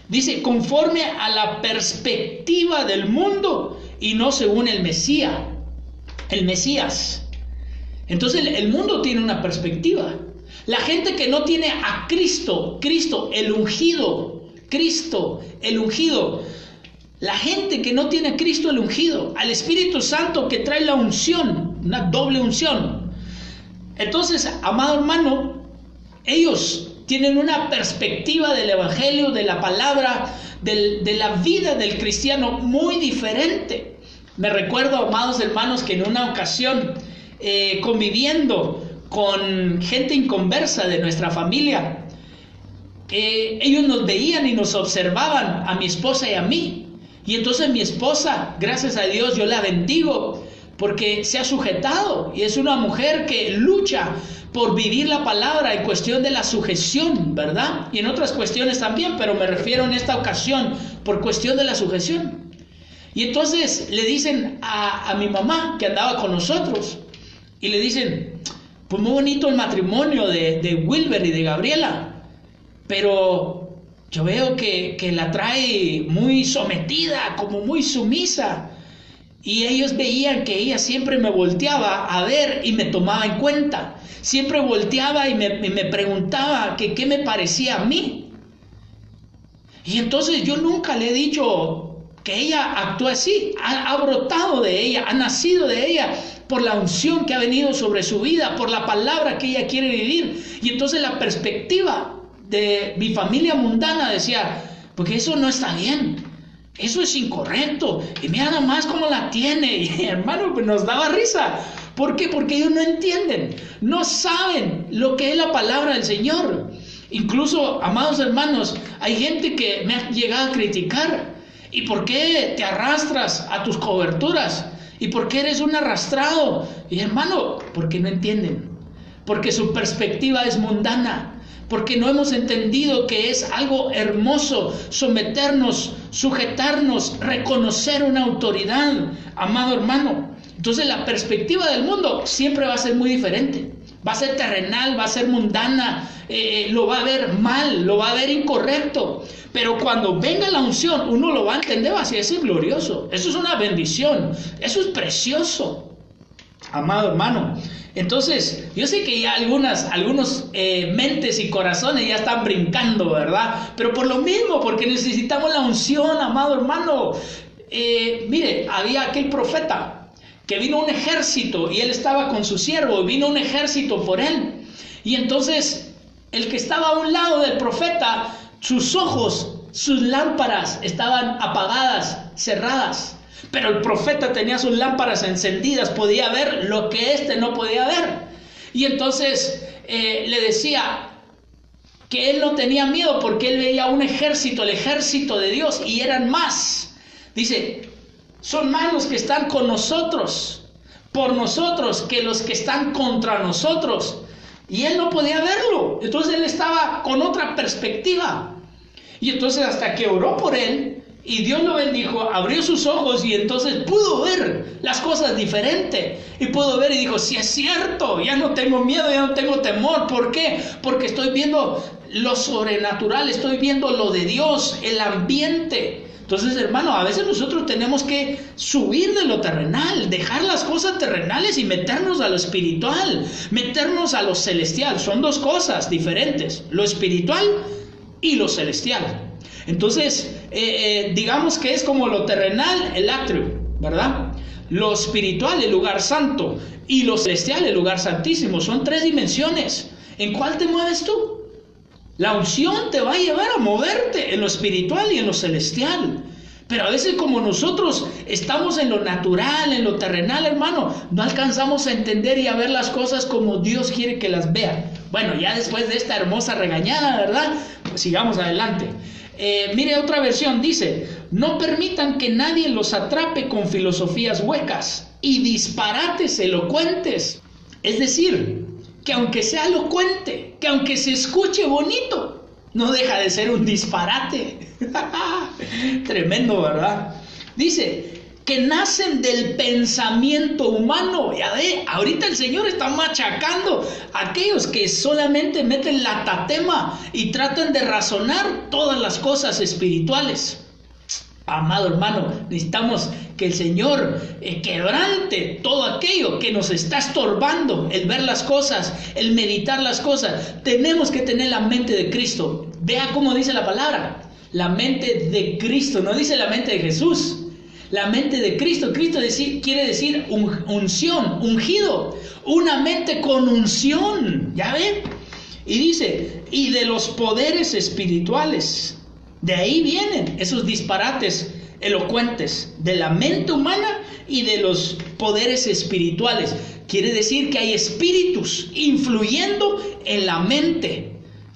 Speaker 2: Dice, conforme a la perspectiva del mundo y no según el Mesías. Entonces el mundo tiene una perspectiva. La gente que no tiene a Cristo, el ungido, la gente que no tiene a Cristo el ungido, al Espíritu Santo que trae la unción, una doble unción. Entonces, amado hermano, ellos tienen una perspectiva del Evangelio, de la palabra, de la vida del cristiano muy diferente. Me recuerdo, amados hermanos, que en una ocasión, conviviendo con gente inconversa de nuestra familia, ellos nos veían y nos observaban a mi esposa y a mí. Y entonces mi esposa, gracias a Dios, yo la bendigo porque se ha sujetado y es una mujer que lucha por vivir la palabra en cuestión de la sujeción, ¿verdad? Y en otras cuestiones también, pero me refiero en esta ocasión por cuestión de la sujeción. Y entonces le dicen a mi mamá que andaba con nosotros y le dicen, pues muy bonito el matrimonio de Wilber y de Gabriela, pero yo veo que la trae muy sometida, como muy sumisa. Y ellos veían que ella siempre me volteaba a ver y me tomaba en cuenta. Siempre volteaba y me preguntaba que qué me parecía a mí. Y entonces yo nunca le he dicho que ella actúa así. Ha brotado de ella, ha nacido de ella por la unción que ha venido sobre su vida, por la palabra que ella quiere vivir. Y entonces la perspectiva de mi familia mundana decía, porque eso no está bien. Eso es incorrecto. Y mira nada más cómo la tiene. Y hermano, pues nos daba risa. ¿Por qué? Porque ellos no entienden. No saben lo que es la palabra del Señor. Incluso, amados hermanos, hay gente que me ha llegado a criticar. ¿Y por qué te arrastras a tus coberturas? ¿Y por qué eres un arrastrado? Y hermano, porque no entienden. Porque su perspectiva es mundana. Porque no hemos entendido que es algo hermoso someternos, sujetarnos, reconocer una autoridad, amado hermano. Entonces la perspectiva del mundo siempre va a ser muy diferente. Va a ser terrenal, va a ser mundana, lo va a ver mal, lo va a ver incorrecto. Pero cuando venga la unción, uno lo va a entender, va a ser glorioso. Eso es una bendición, eso es precioso, amado hermano. Entonces, yo sé que ya algunos mentes y corazones ya están brincando, ¿verdad? Pero por lo mismo, porque necesitamos la unción, amado hermano. Mire, había aquel profeta que vino un ejército y él estaba con su siervo, vino un ejército por él. Y entonces, el que estaba a un lado del profeta, sus ojos, sus lámparas estaban apagadas, cerradas. Pero el profeta tenía sus lámparas encendidas, podía ver lo que éste no podía ver. Y entonces le decía que él no tenía miedo porque él veía un ejército, el ejército de Dios, y eran más. Dice, son más los que están con nosotros, por nosotros, que los que están contra nosotros. Y él no podía verlo. Entonces él estaba con otra perspectiva. Y entonces hasta que oró por él, Y Dios lo bendijo, abrió sus ojos y entonces pudo ver las cosas diferente. Y pudo ver y dijo, sí es cierto, ya no tengo miedo, ya no tengo temor. ¿Por qué? Porque estoy viendo lo sobrenatural, estoy viendo lo de Dios, el ambiente. Entonces, hermano, a veces nosotros tenemos que subir de lo terrenal, dejar las cosas terrenales y meternos a lo espiritual, meternos a lo celestial. Son dos cosas diferentes, lo espiritual y lo celestial. Entonces, digamos que es como lo terrenal, el atrio, ¿verdad? Lo espiritual, el lugar santo, y lo celestial, el lugar santísimo. Son tres dimensiones. ¿En cuál te mueves tú? La unción te va a llevar a moverte en lo espiritual y en lo celestial. Pero a veces como nosotros estamos en lo natural, en lo terrenal, hermano, no alcanzamos a entender y a ver las cosas como Dios quiere que las vean. Bueno, ya después de esta hermosa regañada, ¿verdad? Pues sigamos adelante. Mire otra versión, dice, no permitan que nadie los atrape con filosofías huecas y disparates elocuentes. Es decir, que aunque sea elocuente, que aunque se escuche bonito, no deja de ser un disparate. Tremendo, ¿verdad? Dice, que nacen del pensamiento humano. Ya ve, ahorita el Señor está machacando a aquellos que solamente meten la tatema y tratan de razonar todas las cosas espirituales. Amado hermano, necesitamos que el Señor quebrante todo aquello que nos está estorbando, el ver las cosas, el meditar las cosas. Tenemos que tener la mente de Cristo. Vea cómo dice la palabra, la mente de Cristo, no dice la mente de Jesús. La mente de Cristo, quiere decir unción, ungido, una mente con unción, ¿ya ven? Y dice, y de los poderes espirituales, de ahí vienen esos disparates elocuentes, de la mente humana y de los poderes espirituales. Quiere decir que hay espíritus influyendo en la mente.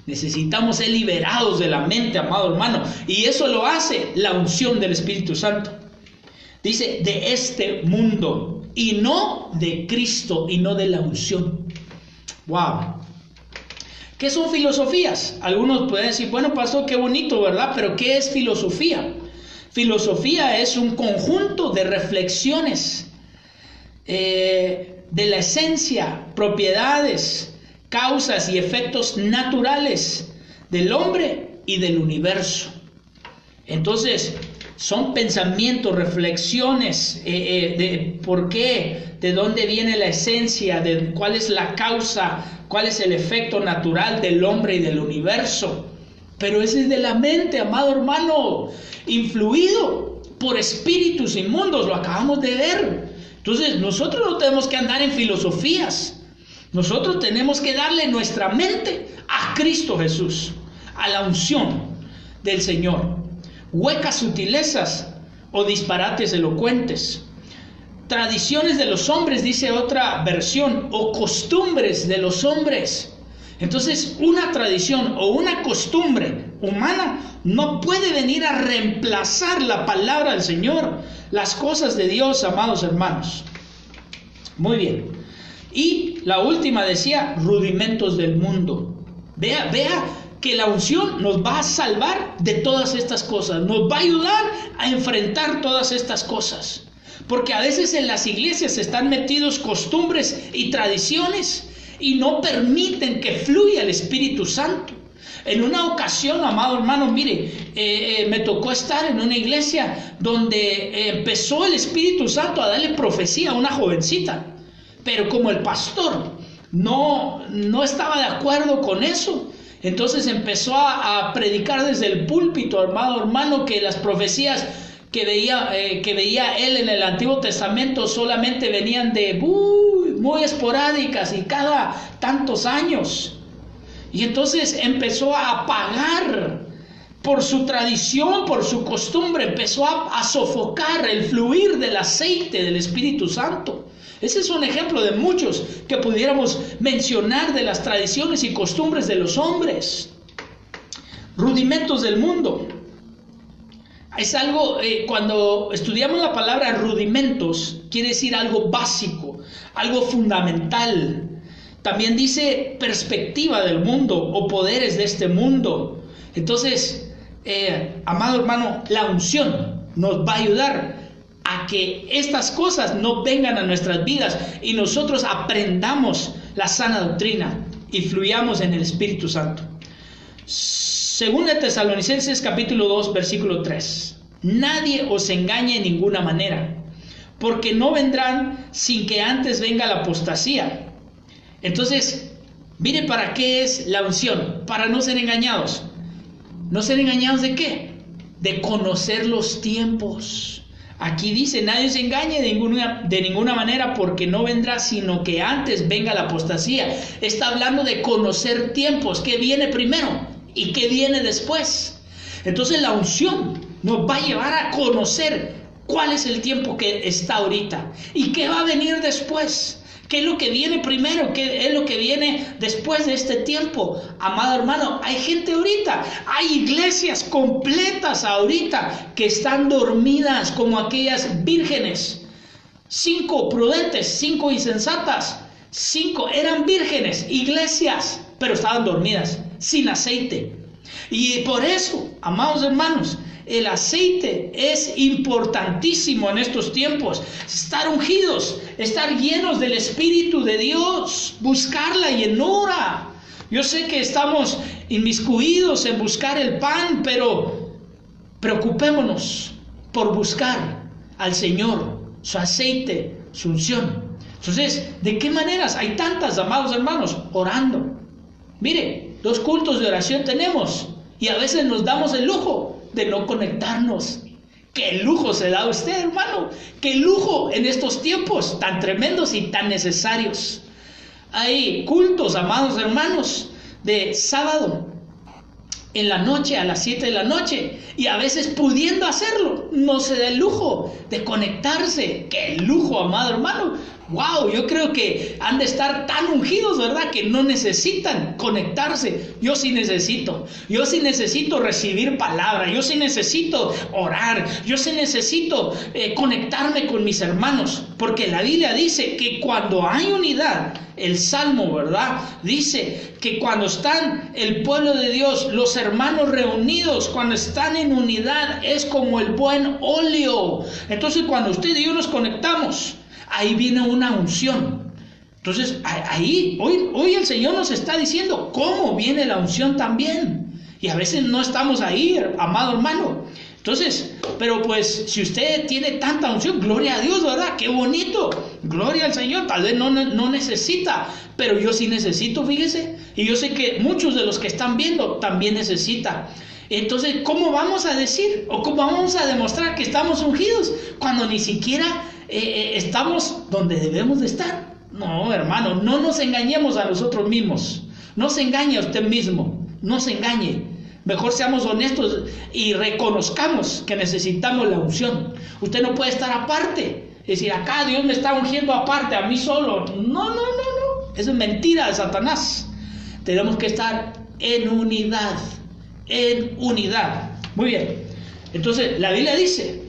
Speaker 2: Necesitamos ser liberados de la mente, amado hermano, y eso lo hace la unción del Espíritu Santo. Dice, de este mundo, y no de Cristo, y no de la unción. Wow. ¿Qué son filosofías? Algunos pueden decir, bueno, pastor, qué bonito, ¿verdad? Pero ¿qué es filosofía? Filosofía es un conjunto de reflexiones de la esencia, propiedades, causas y efectos naturales del hombre y del universo. Entonces, son pensamientos, reflexiones de por qué, de dónde viene la esencia, de cuál es la causa, cuál es el efecto natural del hombre y del universo. Pero ese es de la mente, amado hermano, influido por espíritus inmundos, lo acabamos de ver. Entonces, nosotros no tenemos que andar en filosofías. Nosotros tenemos que darle nuestra mente a Cristo Jesús, a la unción del Señor. Huecas sutilezas o disparates elocuentes. Tradiciones de los hombres, dice otra versión, o costumbres de los hombres. Entonces, una tradición o una costumbre humana no puede venir a reemplazar la palabra del Señor, las cosas de Dios, amados hermanos. Muy bien. Y la última decía, rudimentos del mundo. Vea que la unción nos va a salvar de todas estas cosas, nos va a ayudar a enfrentar todas estas cosas, porque a veces en las iglesias están metidos costumbres y tradiciones y no permiten que fluya el Espíritu Santo. En una ocasión, amado hermano, mire, me tocó estar en una iglesia donde empezó el Espíritu Santo a darle profecía a una jovencita, pero como el pastor no estaba de acuerdo con eso, entonces empezó a predicar desde el púlpito, amado hermano, que las profecías que veía él en el Antiguo Testamento solamente venían de muy esporádicas y cada tantos años. Y entonces empezó a apagar por su tradición, por su costumbre, empezó a sofocar el fluir del aceite del Espíritu Santo. Ese es un ejemplo de muchos que pudiéramos mencionar de las tradiciones y costumbres de los hombres. Rudimentos del mundo. Es algo, cuando estudiamos la palabra rudimentos, quiere decir algo básico, algo fundamental. También dice perspectiva del mundo o poderes de este mundo. Entonces, amado hermano, la unción nos va a ayudar a que estas cosas no vengan a nuestras vidas y nosotros aprendamos la sana doctrina y fluyamos en el Espíritu Santo. Según de Tesalonicenses capítulo 2 versículo 3: nadie os engañe en ninguna manera, porque no vendrán sin que antes venga la apostasía. Entonces, mire para qué es la unción: para no ser engañados. ¿No ser engañados de qué? De conocer los tiempos. Aquí dice: nadie se engañe de ninguna manera, porque no vendrá sino que antes venga la apostasía. Está hablando de conocer tiempos, qué viene primero y qué viene después. Entonces la unción nos va a llevar a conocer cuál es el tiempo que está ahorita y qué va a venir después. ¿Qué es lo que viene primero? ¿Qué es lo que viene después de este tiempo? Amado hermano, hay gente ahorita, hay iglesias completas ahorita que están dormidas como aquellas vírgenes. 5 prudentes, 5 insensatas, 5 eran vírgenes, iglesias, pero estaban dormidas, sin aceite. Y por eso, amados hermanos, el aceite es importantísimo en estos tiempos. Estar ungidos, estar llenos del Espíritu de Dios, buscar la llenura. Yo sé que estamos inmiscuidos en buscar el pan, pero preocupémonos por buscar al Señor, su aceite, su unción. Entonces, ¿de qué maneras? Hay tantas, amados hermanos, orando. Mire, 2 cultos de oración tenemos y a veces nos damos el lujo de no conectarnos. ¿Qué lujo se da a usted, hermano? ¿Qué lujo en estos tiempos tan tremendos y tan necesarios? Hay cultos, amados hermanos, de sábado en la noche, a las 7 de la noche, y a veces pudiendo hacerlo, no se da el lujo de conectarse. ¡Qué lujo, amado hermano! ¡Wow! Yo creo que han de estar tan ungidos, ¿verdad?, que no necesitan conectarse. Yo sí necesito recibir palabra, yo sí necesito orar, yo sí necesito conectarme con mis hermanos, porque la Biblia dice que cuando hay unidad, el Salmo, ¿verdad?, dice que cuando están el pueblo de Dios, los hermanos reunidos, cuando están en unidad, es como el buen óleo. Entonces, cuando usted y yo nos conectamos, ahí viene una unción. Entonces, ahí, hoy el Señor nos está diciendo cómo viene la unción también. Y a veces no estamos ahí, amado hermano. Entonces, pero pues, si usted tiene tanta unción, gloria a Dios, ¿verdad? ¡Qué bonito! Gloria al Señor. Tal vez no necesita, pero yo sí necesito, fíjese. Y yo sé que muchos de los que están viendo también necesitan. Entonces, ¿cómo vamos a decir o cómo vamos a demostrar que estamos ungidos cuando ni siquiera estamos donde debemos de estar? No, hermano, no nos engañemos a nosotros mismos. No se engañe a usted mismo, no se engañe. Mejor seamos honestos y reconozcamos que necesitamos la unción. Usted no puede estar aparte, es decir, acá Dios me está ungiendo aparte, a mí solo. No. Eso es mentira de Satanás. Tenemos que estar en unidad. En unidad. Muy bien. Entonces, la Biblia dice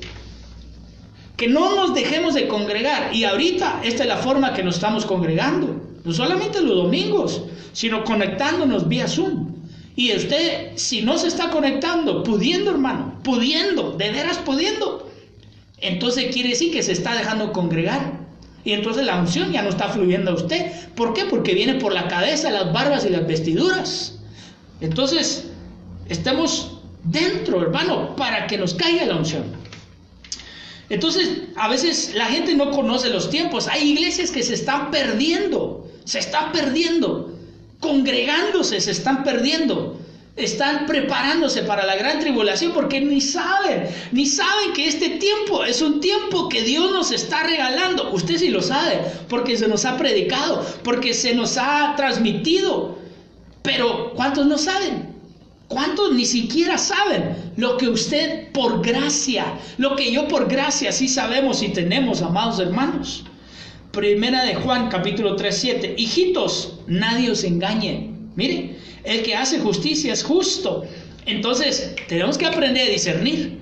Speaker 2: que no nos dejemos de congregar. Y ahorita, esta es la forma que nos estamos congregando. No solamente los domingos, sino conectándonos vía Zoom. Y usted, si no se está conectando, pudiendo, hermano, pudiendo, de veras pudiendo, entonces quiere decir que se está dejando congregar. Y entonces la unción ya no está fluyendo a usted. ¿Por qué? Porque viene por la cabeza, las barbas y las vestiduras. Entonces, estemos dentro, hermano, para que nos caiga la unción. Entonces, a veces la gente no conoce los tiempos. Hay iglesias que se están perdiendo, congregándose, se están perdiendo, están preparándose para la gran tribulación porque ni saben que este tiempo es un tiempo que Dios nos está regalando. Usted sí lo sabe, porque se nos ha predicado, porque se nos ha transmitido, pero ¿cuántos no saben? ¿Cuántos ni siquiera saben lo que usted por gracia, lo que yo por gracia sí sabemos y tenemos, amados hermanos? Primera de Juan, capítulo 3:7. Hijitos, nadie os engañe. Mire, el que hace justicia es justo. Entonces, tenemos que aprender a discernir.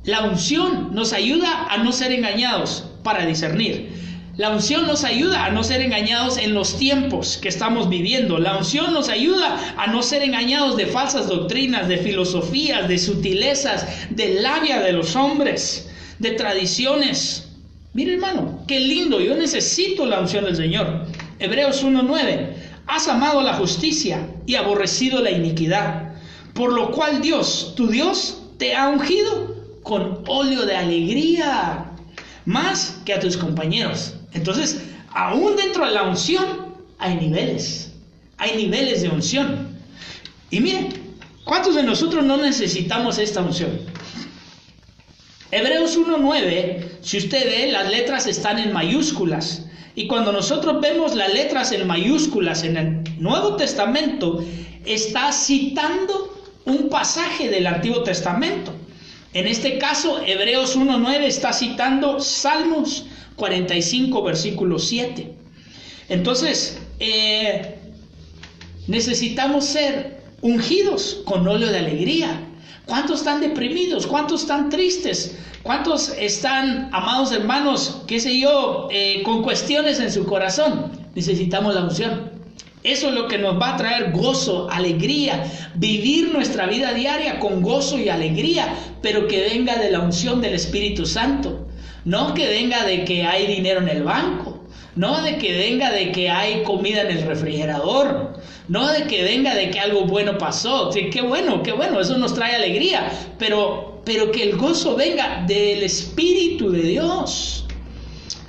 Speaker 2: La unción nos ayuda a no ser engañados para discernir. La unción nos ayuda a no ser engañados en los tiempos que estamos viviendo. La unción nos ayuda a no ser engañados de falsas doctrinas, de filosofías, de sutilezas, de labia de los hombres, de tradiciones. Mire, hermano, qué lindo. Yo necesito la unción del Señor. Hebreos 1:9. Has amado la justicia y aborrecido la iniquidad, por lo cual Dios, tu Dios, te ha ungido con óleo de alegría, más que a tus compañeros. Entonces, aún dentro de la unción hay niveles de unción. Y miren, ¿cuántos de nosotros no necesitamos esta unción? Hebreos 1:9, si usted ve, las letras están en mayúsculas. Y cuando nosotros vemos las letras en mayúsculas en el Nuevo Testamento, está citando un pasaje del Antiguo Testamento. En este caso, Hebreos 1:9 está citando Salmos 45, versículo 7. Entonces, necesitamos ser ungidos con óleo de alegría. ¿Cuántos están deprimidos? ¿Cuántos están tristes? ¿Cuántos están, amados hermanos, qué sé yo, con cuestiones en su corazón? Necesitamos la unción. Eso es lo que nos va a traer gozo, alegría, vivir nuestra vida diaria con gozo y alegría, pero que venga de la unción del Espíritu Santo. No que venga de que hay dinero en el banco, no de que venga de que hay comida en el refrigerador, no de que venga de que algo bueno pasó. Sí, qué bueno, eso nos trae alegría, pero que el gozo venga del Espíritu de Dios.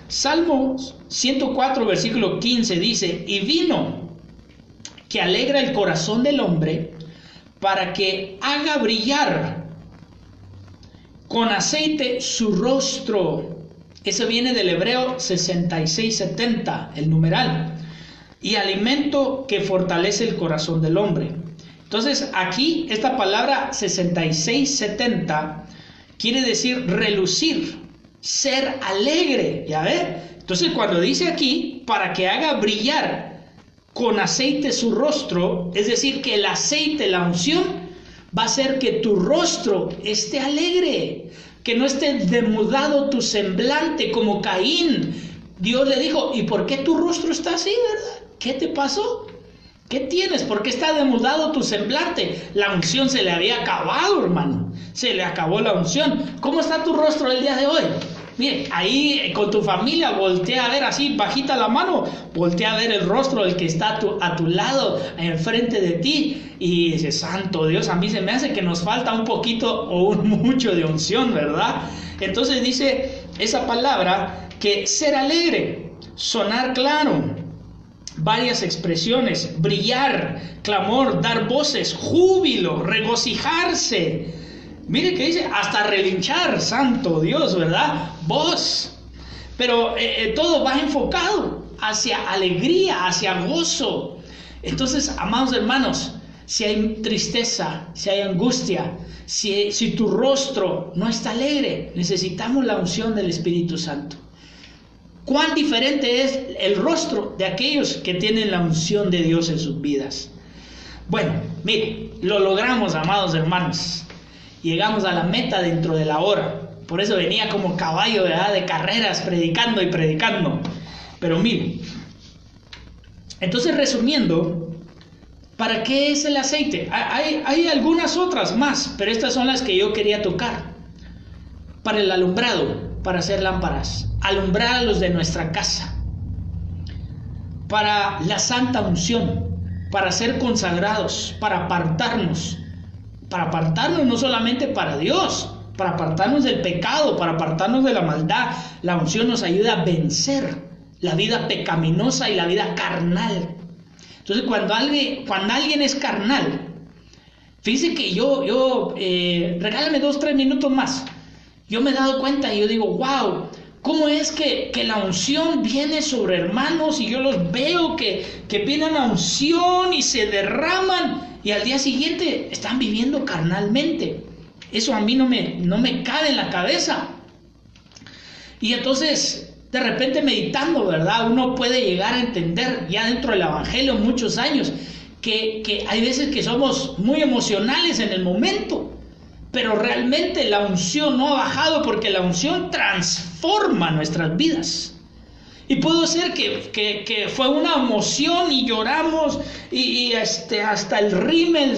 Speaker 2: Salmos 104, versículo 15 dice, y vino que alegra el corazón del hombre para que haga brillar con aceite su rostro. Eso viene del hebreo 6670, el numeral. Y alimento que fortalece el corazón del hombre. Entonces aquí esta palabra 6670 quiere decir relucir, ser alegre, ¿ya ve? Entonces cuando dice aquí, para que haga brillar con aceite su rostro, es decir, que el aceite, la unción, va a hacer que tu rostro esté alegre, que no esté demudado tu semblante como Caín. Dios le dijo, ¿y por qué tu rostro está así, verdad? ¿Qué te pasó? ¿Qué tienes? ¿Por qué está demudado tu semblante? La unción se le había acabado, hermano. Se le acabó la unción. ¿Cómo está tu rostro el día de hoy? Mire, ahí con tu familia, voltea a ver así, bajita la mano, voltea a ver el rostro del que está a tu lado, enfrente de ti, y dice, santo Dios, a mí se me hace que nos falta un poquito o mucho de unción, ¿verdad? Entonces dice esa palabra que ser alegre, sonar claro, varias expresiones, brillar, clamor, dar voces, júbilo, regocijarse. Mire que dice, hasta relinchar, santo Dios, ¿verdad? Voz. Pero todo va enfocado hacia alegría, hacia gozo. Entonces, amados hermanos, si hay tristeza, si hay angustia, si tu rostro no está alegre, necesitamos la unción del Espíritu Santo. ¿Cuán diferente es el rostro de aquellos que tienen la unción de Dios en sus vidas? Bueno, mire, lo logramos, amados hermanos. Llegamos a la meta dentro de la hora. Por eso venía como caballo, ¿verdad?, de carreras, predicando y predicando. Pero mire, entonces resumiendo, ¿para qué es el aceite? Hay algunas otras más, pero estas son las que yo quería tocar. Para el alumbrado, para hacer lámparas, alumbrar a los de nuestra casa. Para la santa unción, para ser consagrados, para apartarnos no solamente para Dios, para apartarnos del pecado, para apartarnos de la maldad. La unción nos ayuda a vencer la vida pecaminosa y la vida carnal. Entonces cuando alguien es carnal, fíjese que yo regálame 2-3 minutos más. Yo me he dado cuenta y yo digo, wow, ¿cómo es que la unción viene sobre hermanos y yo los veo que viene la unción y se derraman y al día siguiente están viviendo carnalmente? Eso a mí no me cabe en la cabeza. Y entonces, de repente meditando, ¿verdad?, uno puede llegar a entender ya dentro del Evangelio muchos años que hay veces que somos muy emocionales en el momento. Pero realmente la unción no ha bajado porque la unción transforma nuestras vidas. Y pudo ser que fue una emoción y lloramos y hasta el rímel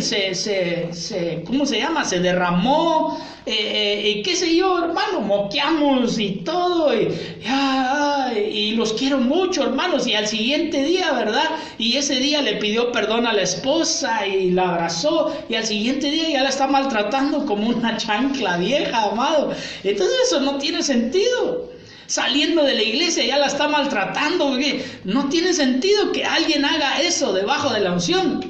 Speaker 2: ¿cómo se llama? Se derramó y qué sé yo, hermano, moqueamos y todo y los quiero mucho, hermanos. Y al siguiente día, ¿verdad? Y ese día le pidió perdón a la esposa y la abrazó, y al siguiente día ya la está maltratando como una chancla vieja, amado. Entonces eso no tiene sentido. Saliendo de la iglesia ya la está maltratando. No tiene sentido que alguien haga eso debajo de la unción.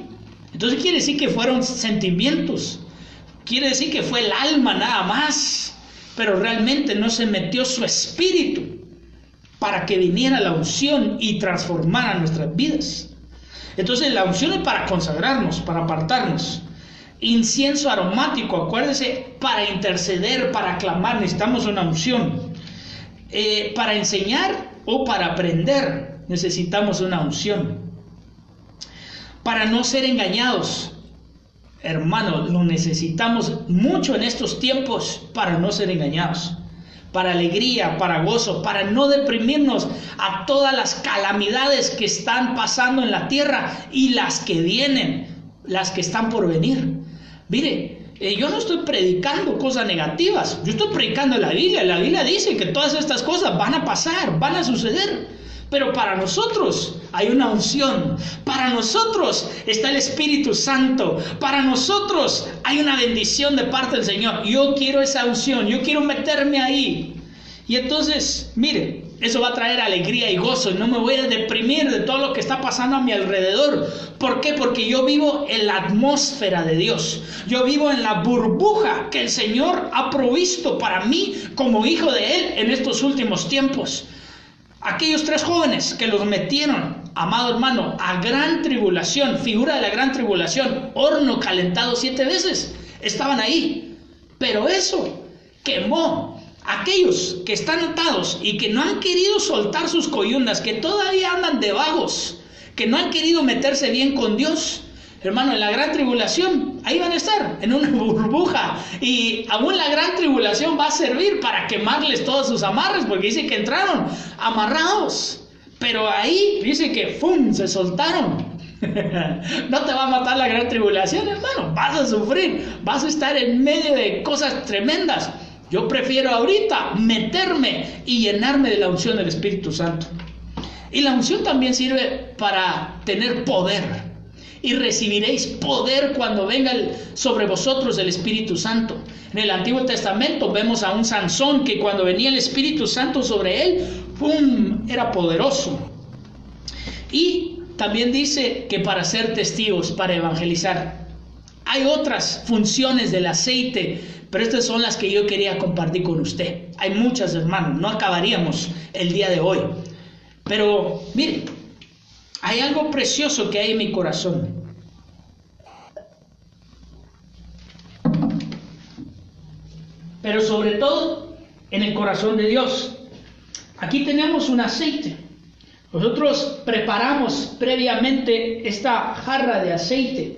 Speaker 2: Entonces quiere decir que fueron sentimientos, quiere decir que fue el alma nada más, pero realmente no se metió su espíritu para que viniera la unción y transformara nuestras vidas. Entonces la unción es para consagrarnos, para apartarnos. Incienso aromático, acuérdese, para interceder, para clamar, necesitamos una unción. Para enseñar o para aprender necesitamos una unción. Para no ser engañados, hermano, lo necesitamos mucho en estos tiempos para no ser engañados. Para alegría, para gozo, para no deprimirnos a todas las calamidades que están pasando en la tierra y las que vienen, las que están por venir. Mire, yo no estoy predicando cosas negativas, yo estoy predicando la Biblia. La Biblia dice que todas estas cosas van a pasar, van a suceder. Pero para nosotros hay una unción, para nosotros está el Espíritu Santo, para nosotros hay una bendición de parte del Señor. Yo quiero esa unción, yo quiero meterme ahí. Y entonces, mire, eso va a traer alegría y gozo. No me voy a deprimir de todo lo que está pasando a mi alrededor. ¿Por qué? Porque yo vivo en la atmósfera de Dios. Yo vivo en la burbuja que el Señor ha provisto para mí como hijo de Él en estos últimos tiempos. Aquellos 3 jóvenes que los metieron, amado hermano, a gran tribulación, figura de la gran tribulación, horno calentado 7 veces, estaban ahí. Pero eso quemó. Aquellos que están atados y que no han querido soltar sus coyundas, que todavía andan de vagos, que no han querido meterse bien con Dios, hermano, en la gran tribulación, ahí van a estar, en una burbuja. Y aún la gran tribulación va a servir para quemarles todos sus amarres, porque dice que entraron amarrados, pero ahí dice que ¡fum!, se soltaron. No te va a matar la gran tribulación, hermano, vas a sufrir, vas a estar en medio de cosas tremendas. Yo prefiero ahorita meterme y llenarme de la unción del Espíritu Santo. Y la unción también sirve para tener poder. Y recibiréis poder cuando venga sobre vosotros el Espíritu Santo. En el Antiguo Testamento vemos a un Sansón que cuando venía el Espíritu Santo sobre él, ¡pum!, era poderoso. Y también dice que para ser testigos, para evangelizar. Hay otras funciones del aceite, pero estas son las que yo quería compartir con usted. Hay muchas, hermanos, no acabaríamos el día de hoy. Pero mire, hay algo precioso que hay en mi corazón. Pero sobre todo en el corazón de Dios. Aquí tenemos un aceite. Nosotros preparamos previamente esta jarra de aceite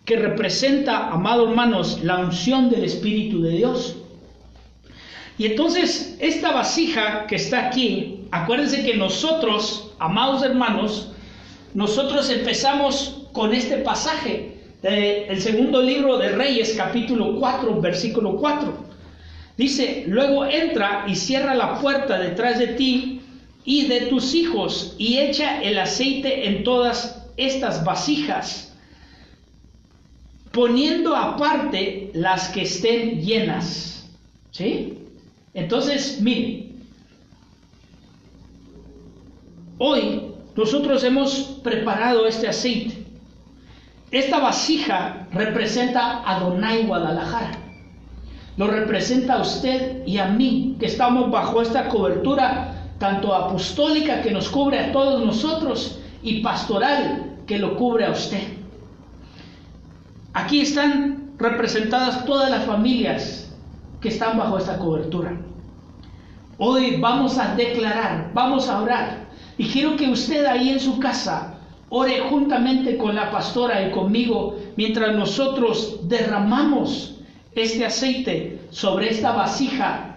Speaker 2: que representa, amados hermanos, la unción del Espíritu de Dios. Y entonces esta vasija que está aquí, acuérdense que nosotros, amados hermanos, nosotros empezamos con este pasaje del segundo libro de Reyes, capítulo 4, versículo 4. Dice: luego entra y cierra la puerta detrás de ti y de tus hijos, y echa el aceite en todas estas vasijas, poniendo aparte las que estén llenas. ¿Sí? Entonces, miren, hoy nosotros hemos preparado este aceite. Esta vasija representa a Adonai Guadalajara. Lo representa a usted y a mí, que estamos bajo esta cobertura, tanto apostólica, que nos cubre a todos nosotros, y pastoral, que lo cubre a usted. Aquí están representadas todas las familias que están bajo esta cobertura. Hoy vamos a declarar, vamos a orar, y quiero que usted ahí en su casa ore juntamente con la pastora y conmigo, mientras nosotros derramamos este aceite sobre esta vasija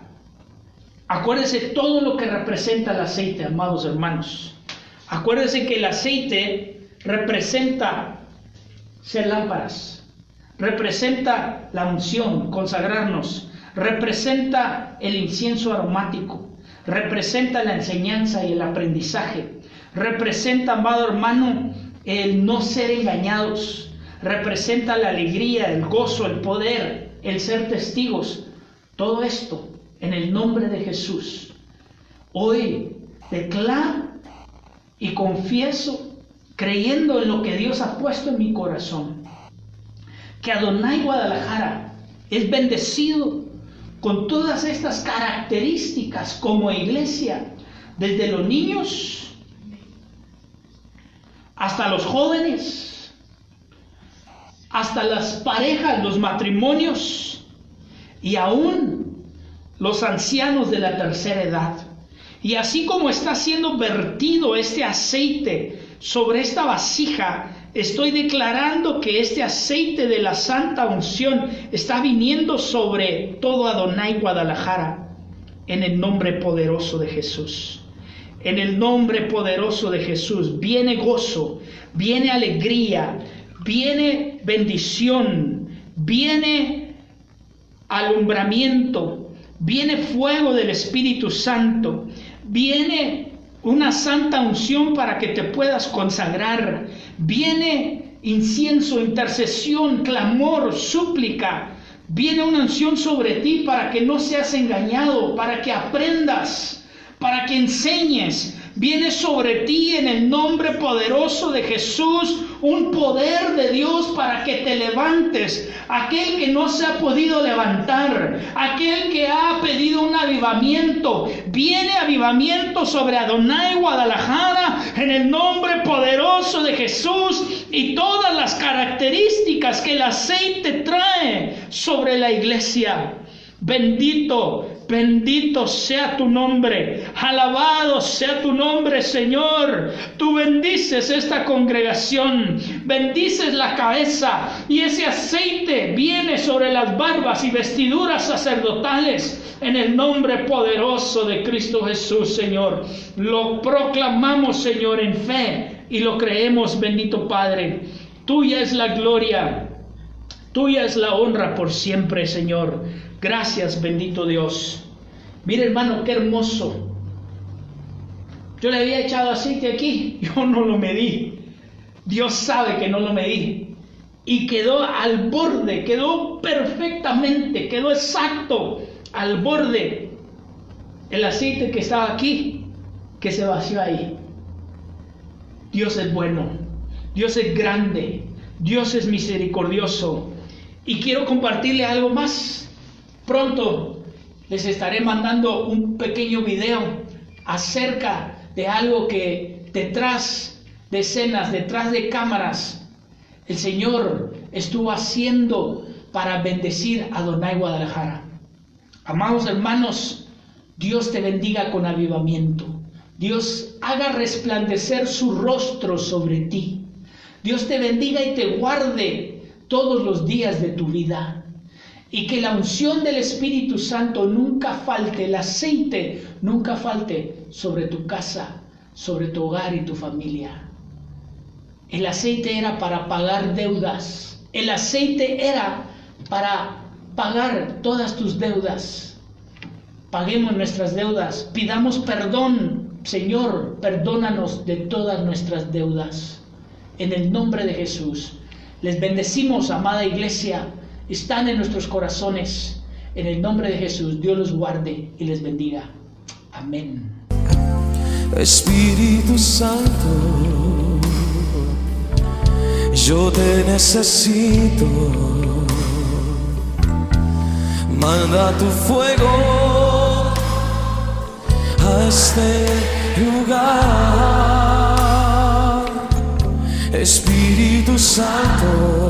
Speaker 2: Acuérdense todo lo que representa el aceite, amados hermanos. Acuérdense que el aceite representa ser lámparas, representa la unción, consagrarnos, representa el incienso aromático, representa la enseñanza y el aprendizaje, representa, amado hermano, el no ser engañados, representa la alegría, el gozo, el poder, el ser testigos. Todo esto en el nombre de Jesús. Hoy declaro y confieso, creyendo en lo que Dios ha puesto en mi corazón, que Adonai Guadalajara es bendecido con todas estas características como iglesia, desde los niños hasta los jóvenes, hasta las parejas, los matrimonios y aún los ancianos de la tercera edad. Y así como está siendo vertido este aceite sobre esta vasija, estoy declarando que este aceite de la santa unción está viniendo sobre todo Adonai Guadalajara, en el nombre poderoso de Jesús. En el nombre poderoso de Jesús viene gozo, viene alegría, viene bendición, viene alumbramiento, viene fuego del Espíritu Santo, viene una santa unción para que te puedas consagrar, viene incienso, intercesión, clamor, súplica, viene una unción sobre ti para que no seas engañado, para que aprendas, para que enseñes. Viene sobre ti en el nombre poderoso de Jesús un poder de Dios para que te levantes. Aquel que no se ha podido levantar, aquel que ha pedido un avivamiento, viene avivamiento sobre Adonai Guadalajara en el nombre poderoso de Jesús, y todas las características que el aceite trae sobre la iglesia. Bendito, bendito sea tu nombre, alabado sea tu nombre, Señor. Tú bendices esta congregación, bendices la cabeza, y ese aceite viene sobre las barbas y vestiduras sacerdotales en el nombre poderoso de Cristo Jesús, Señor. Lo proclamamos, Señor, en fe, y lo creemos, bendito Padre. Tuya es la gloria, tuya es la honra por siempre, Señor. Gracias, bendito Dios. Mira, hermano, qué hermoso. Yo le había echado aceite aquí, yo no lo medí. Dios sabe que no lo medí. Y quedó al borde, quedó perfectamente, quedó exacto al borde el aceite que estaba aquí, que se vació ahí. Dios es bueno, Dios es grande, Dios es misericordioso. Y quiero compartirle algo más. Pronto les estaré mandando un pequeño video acerca de algo que detrás de escenas, detrás de cámaras, el Señor estuvo haciendo para bendecir a Adonai Guadalajara. Amados hermanos, Dios te bendiga con avivamiento. Dios haga resplandecer su rostro sobre ti. Dios te bendiga y te guarde todos los días de tu vida. Y que la unción del Espíritu Santo nunca falte, el aceite nunca falte sobre tu casa, sobre tu hogar y tu familia. El aceite era para pagar deudas. El aceite era para pagar todas tus deudas. Paguemos nuestras deudas. Pidamos perdón. Señor, perdónanos de todas nuestras deudas. En el nombre de Jesús. Les bendecimos, amada iglesia. Están en nuestros corazones. En el nombre de Jesús, Dios los guarde y les bendiga. Amén.
Speaker 4: Espíritu Santo, yo te necesito. Manda tu fuego a este lugar. Espíritu Santo,